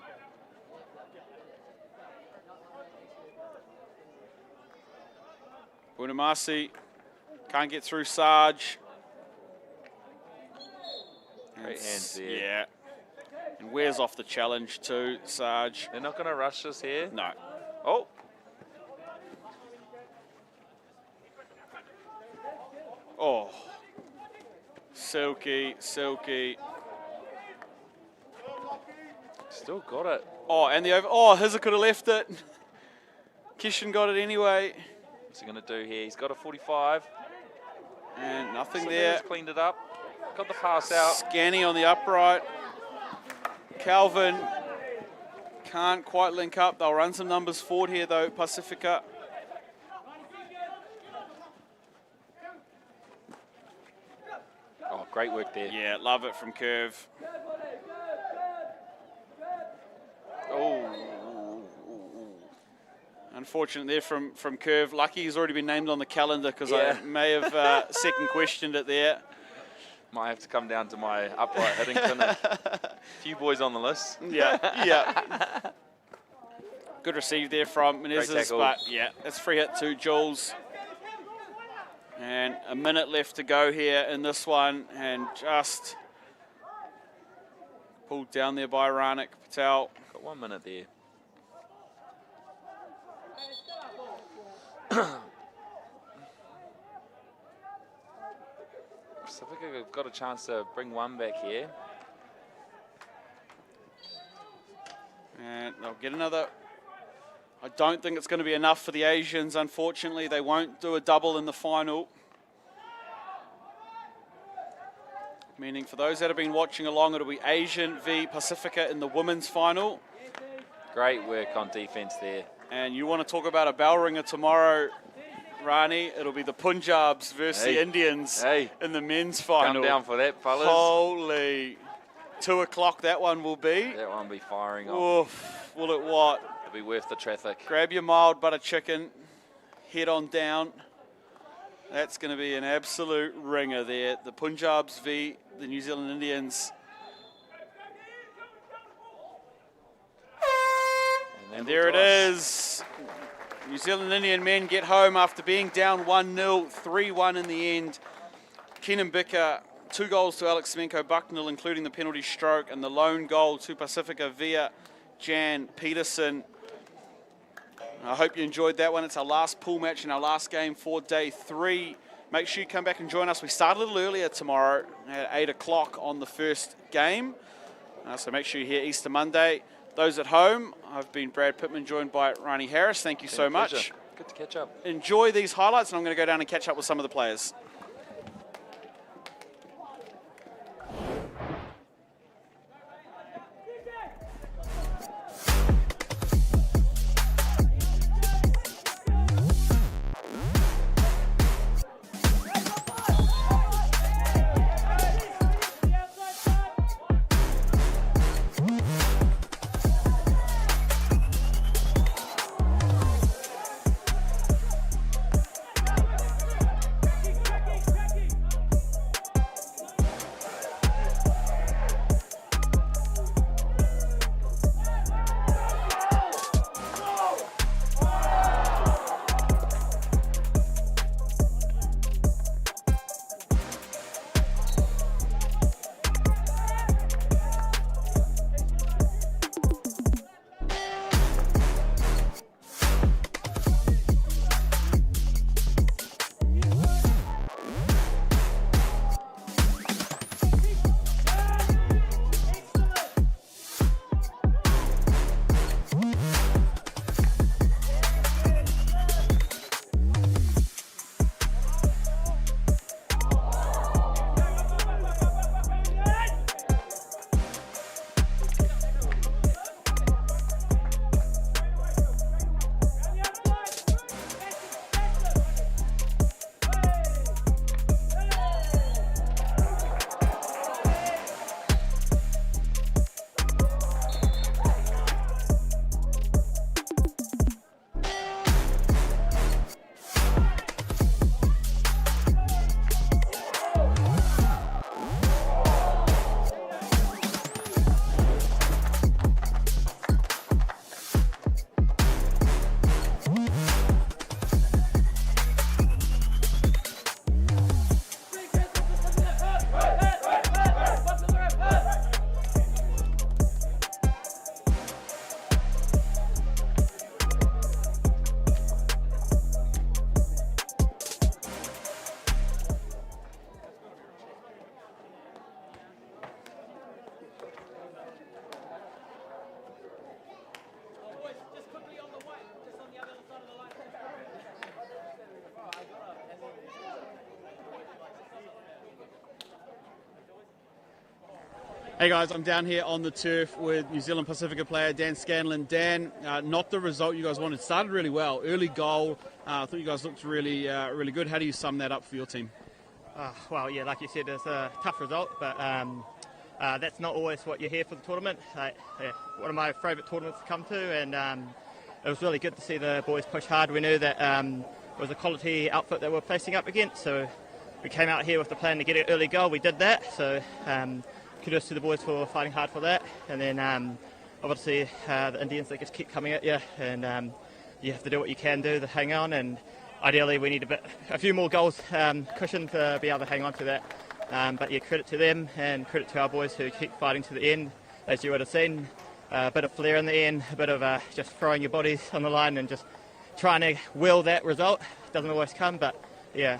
Bunamasi can't get through Sarge. Great hands there. Yeah. And wears off the challenge too, Sarge. They're not going to rush us here. No. Oh. Oh. Silky, silky. Still got it. Oh, and the over. Oh, Hizza could have left it. Kishan got it anyway. What's he going to do here? He's got a 45. And nothing Samira's there. Cleaned it up. Got the pass out. Scanny on the upright. Calvin Can't quite link up. They'll run some numbers forward here, though, Pasifika. Oh, great work there. Yeah, love it from Curve. Oh. Unfortunate there from Curve. Lucky he's already been named on the calendar because I may have second questioned it there. Might have to come down to my upright hitting clinic. A few boys on the list. Yeah. Good receive there from Menezes, tackle. but yeah, it's free hit to Jules. And a minute left to go here in this one, and just pulled down there by Ranik Patel. Got 1 minute there. Pacifica got a chance to bring one back here. And they'll get another. I don't think it's going to be enough for the Asians, unfortunately. They won't do a double in the final. Meaning for those that have been watching along, it'll be Asian v Pacifica in the women's final. Great work on defense there. And you want to talk about a bell ringer tomorrow, Rani, it'll be the Punjabs versus the Indians in the men's final. Come down for that, fellas. Holy. 2 o'clock that one will be. That one will be firing off. Oof. Will it what? It'll be worth the traffic. Grab your mild butter chicken, head on down. That's going to be an absolute ringer there. The Punjabs v the New Zealand Indians. And there it is. New Zealand Indian men get home after being down 1-0, 3-1 in the end. Kenan Bicker, 2 goals to Alex Semenko Bucknell, including the penalty stroke, and the lone goal to Pacifica via Jan Peterson. I hope you enjoyed that one. It's our last pool match and our last game for day 3. Make sure you come back and join us. We start a little earlier tomorrow at 8 o'clock on the first game. So make sure you're here Easter Monday. Those at home, I've been Brad Pittman, joined by Ronnie Harris. Thank you so much. Good to catch up. Enjoy these highlights, and I'm going to go down and catch up with some of the players. Hey guys, I'm down here on the turf with New Zealand Pasifika player Dan Scanlon. Dan, not the result you guys wanted. Started really well, early goal. I thought you guys looked really good. How do you sum that up for your team? Well, yeah, like you said, it's a tough result, but that's not always what you're here for the tournament. One of my favourite tournaments to come to, and it was really good to see the boys push hard. We knew that it was a quality outfit that we're facing up against, so we came out here with the plan to get an early goal. We did that, so kudos to the boys for fighting hard for that. And then obviously the Indians, they just keep coming at you, and you have to do what you can do to hang on, and ideally we need a few more goals cushion to be able to hang on to that. But yeah, credit to them and credit to our boys who keep fighting to the end. As you would have seen, a bit of flair in the end, a bit of just throwing your bodies on the line and just trying to will that result. Doesn't always come, but yeah,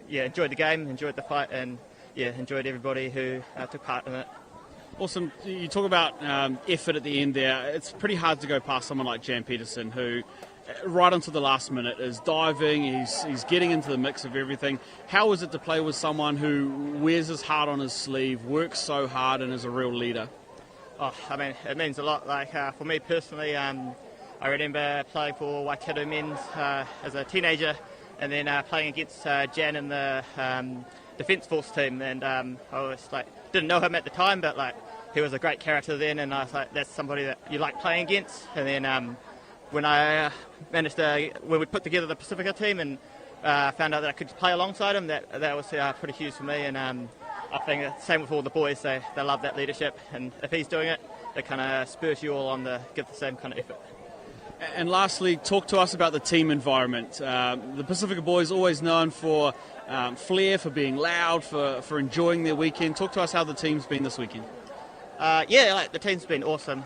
enjoyed the game, enjoyed the fight, and yeah, enjoyed everybody who took part in it. Awesome. You talk about effort at the end there. It's pretty hard to go past someone like Jan Peterson, who right until the last minute is diving, he's getting into the mix of everything. How is it to play with someone who wears his heart on his sleeve, works so hard, and is a real leader? Oh, I mean, it means a lot. Like for me personally, I remember playing for Waikato Men's as a teenager, and then playing against Jan in the Defence Force team, and I was didn't know him at the time, but he was a great character then, and I was like, that's somebody that you like playing against. And then when I when we put together the Pasifika team and found out that I could play alongside him, that was pretty huge for me. And I think the same with all the boys. They love that leadership, and if he's doing it, it kind of spurs you all on to give the same kind of effort. And lastly, talk to us about the team environment. The Pasifika boys always known for flair, for being loud, for enjoying their weekend. Talk to us how the team's been this weekend. The team's been awesome.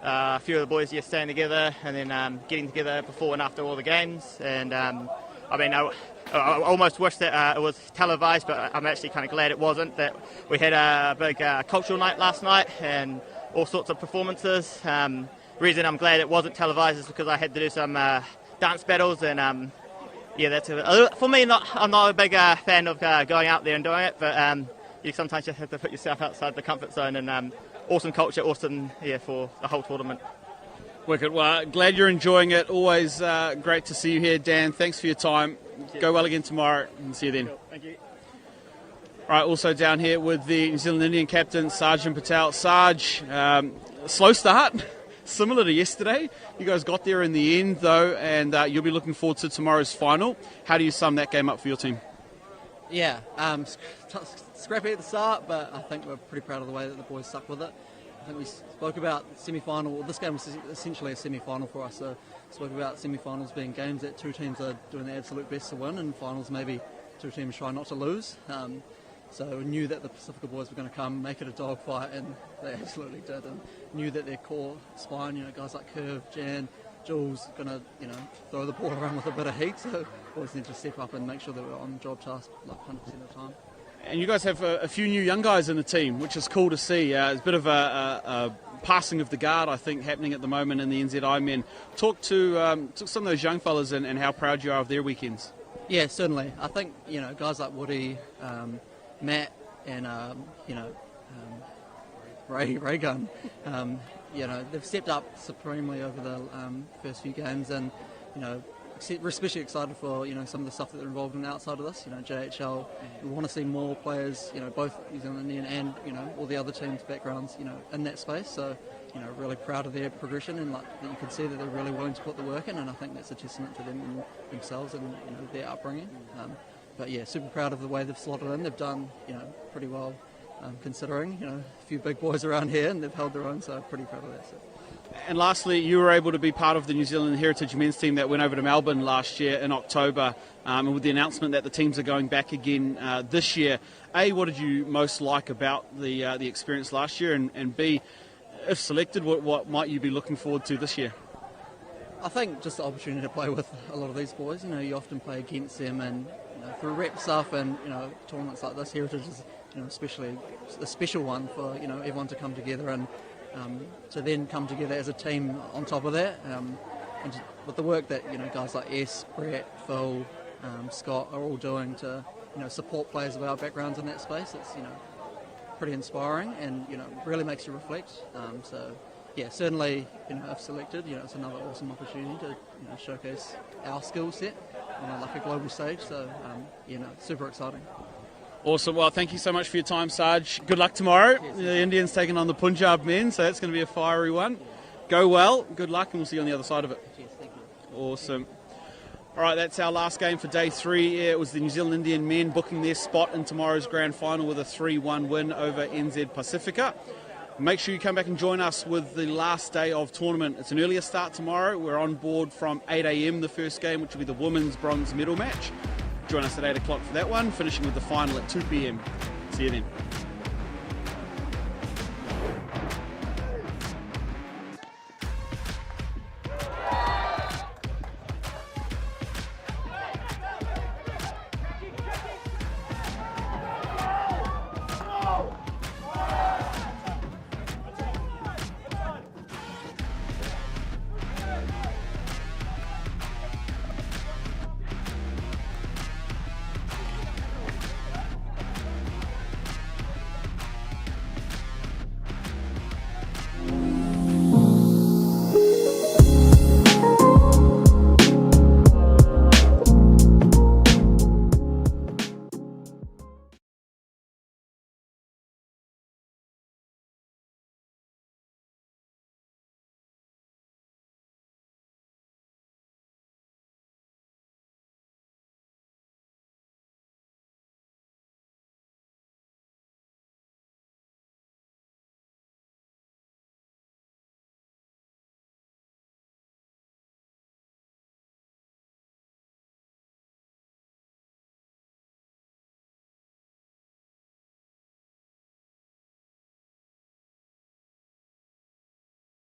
A few of the boys here staying together, and then getting together before and after all the games. And I almost wish that it was televised, but I'm actually kind of glad it wasn't. That we had a big cultural night last night and all sorts of performances. The reason I'm glad it wasn't televised is because I had to do some dance battles, and that's for me. I'm not a big fan of going out there and doing it, but you sometimes just have to put yourself outside the comfort zone. And awesome culture, awesome for the whole tournament. Wicked. Well, glad you're enjoying it. Always great to see you here, Dan. Thanks for your time. Go well again tomorrow, and see you then. Cool. Thank you. All right, also down here with the New Zealand Indian captain, Sarjan Patel. Sarge, slow start, similar to yesterday. You guys got there in the end, though, and you'll be looking forward to tomorrow's final. How do you sum that game up for your team? Yeah, scrappy at the start, but I think we're pretty proud of the way that the boys stuck with it. I think we spoke about semi-final. Well, this game was essentially a semi-final for us, so spoke about semi-finals being games that two teams are doing their absolute best to win, and finals maybe two teams try not to lose. So we knew that the Pasifika boys were going to come, make it a dogfight, and they absolutely did. And knew that their core spine, guys like Curve, Jan, Jules, going to throw the ball around with a bit of heat. So boys need to step up and make sure that we're on job task 100% of the time. And you guys have a few new young guys in the team, which is cool to see. It's a bit of a passing of the guard, I think, happening at the moment in the NZI men. Talk to some of those young fellas and how proud you are of their weekends. Yeah, certainly. I think guys like Woody, Matt, and Ray Gunn, they've stepped up supremely over the first few games, and we're especially excited for some of the stuff that they're involved in outside of this. JHL, we want to see more players, both New Zealand Indian and all the other teams' backgrounds, in that space. So really proud of their progression, and that you can see that they're really willing to put the work in, and I think that's a testament to them and themselves and their upbringing. But yeah, super proud of the way they've slotted in. They've done pretty well, considering a few big boys around here, and they've held their own. So pretty proud of that. So. And lastly, you were able to be part of the New Zealand Heritage men's team that went over to Melbourne last year in October, and with the announcement that the teams are going back again this year. A, what did you most like about the experience last year, and B, if selected, what might you be looking forward to this year? I think just the opportunity to play with a lot of these boys. You often play against them, and through rep stuff and tournaments like this, Heritage is especially a special one for everyone to come together and to then come together as a team on top of that. And with the work that guys like S, Brett, Phil, Scott are all doing to support players of our backgrounds in that space, it's pretty inspiring, and really makes you reflect. So yeah, certainly if selected, it's another awesome opportunity to showcase our skill set on a global stage. So super exciting. Awesome. Well, thank you so much for your time, Sarge. Good luck tomorrow. The Indians taking on the Punjab men, so that's going to be a fiery one. Go well. Good luck, and we'll see you on the other side of it. Cheers, thank you. Awesome. All right, that's our last game for day 3. It was the New Zealand Indian men booking their spot in tomorrow's grand final with a 3-1 win over NZ Pasifika. Make sure you come back and join us with the last day of tournament. It's an earlier start tomorrow. We're on board from 8 a.m, the first game, which will be the women's bronze medal match. Join us at 8 o'clock for that one, finishing with the final at 2 p.m. See you then.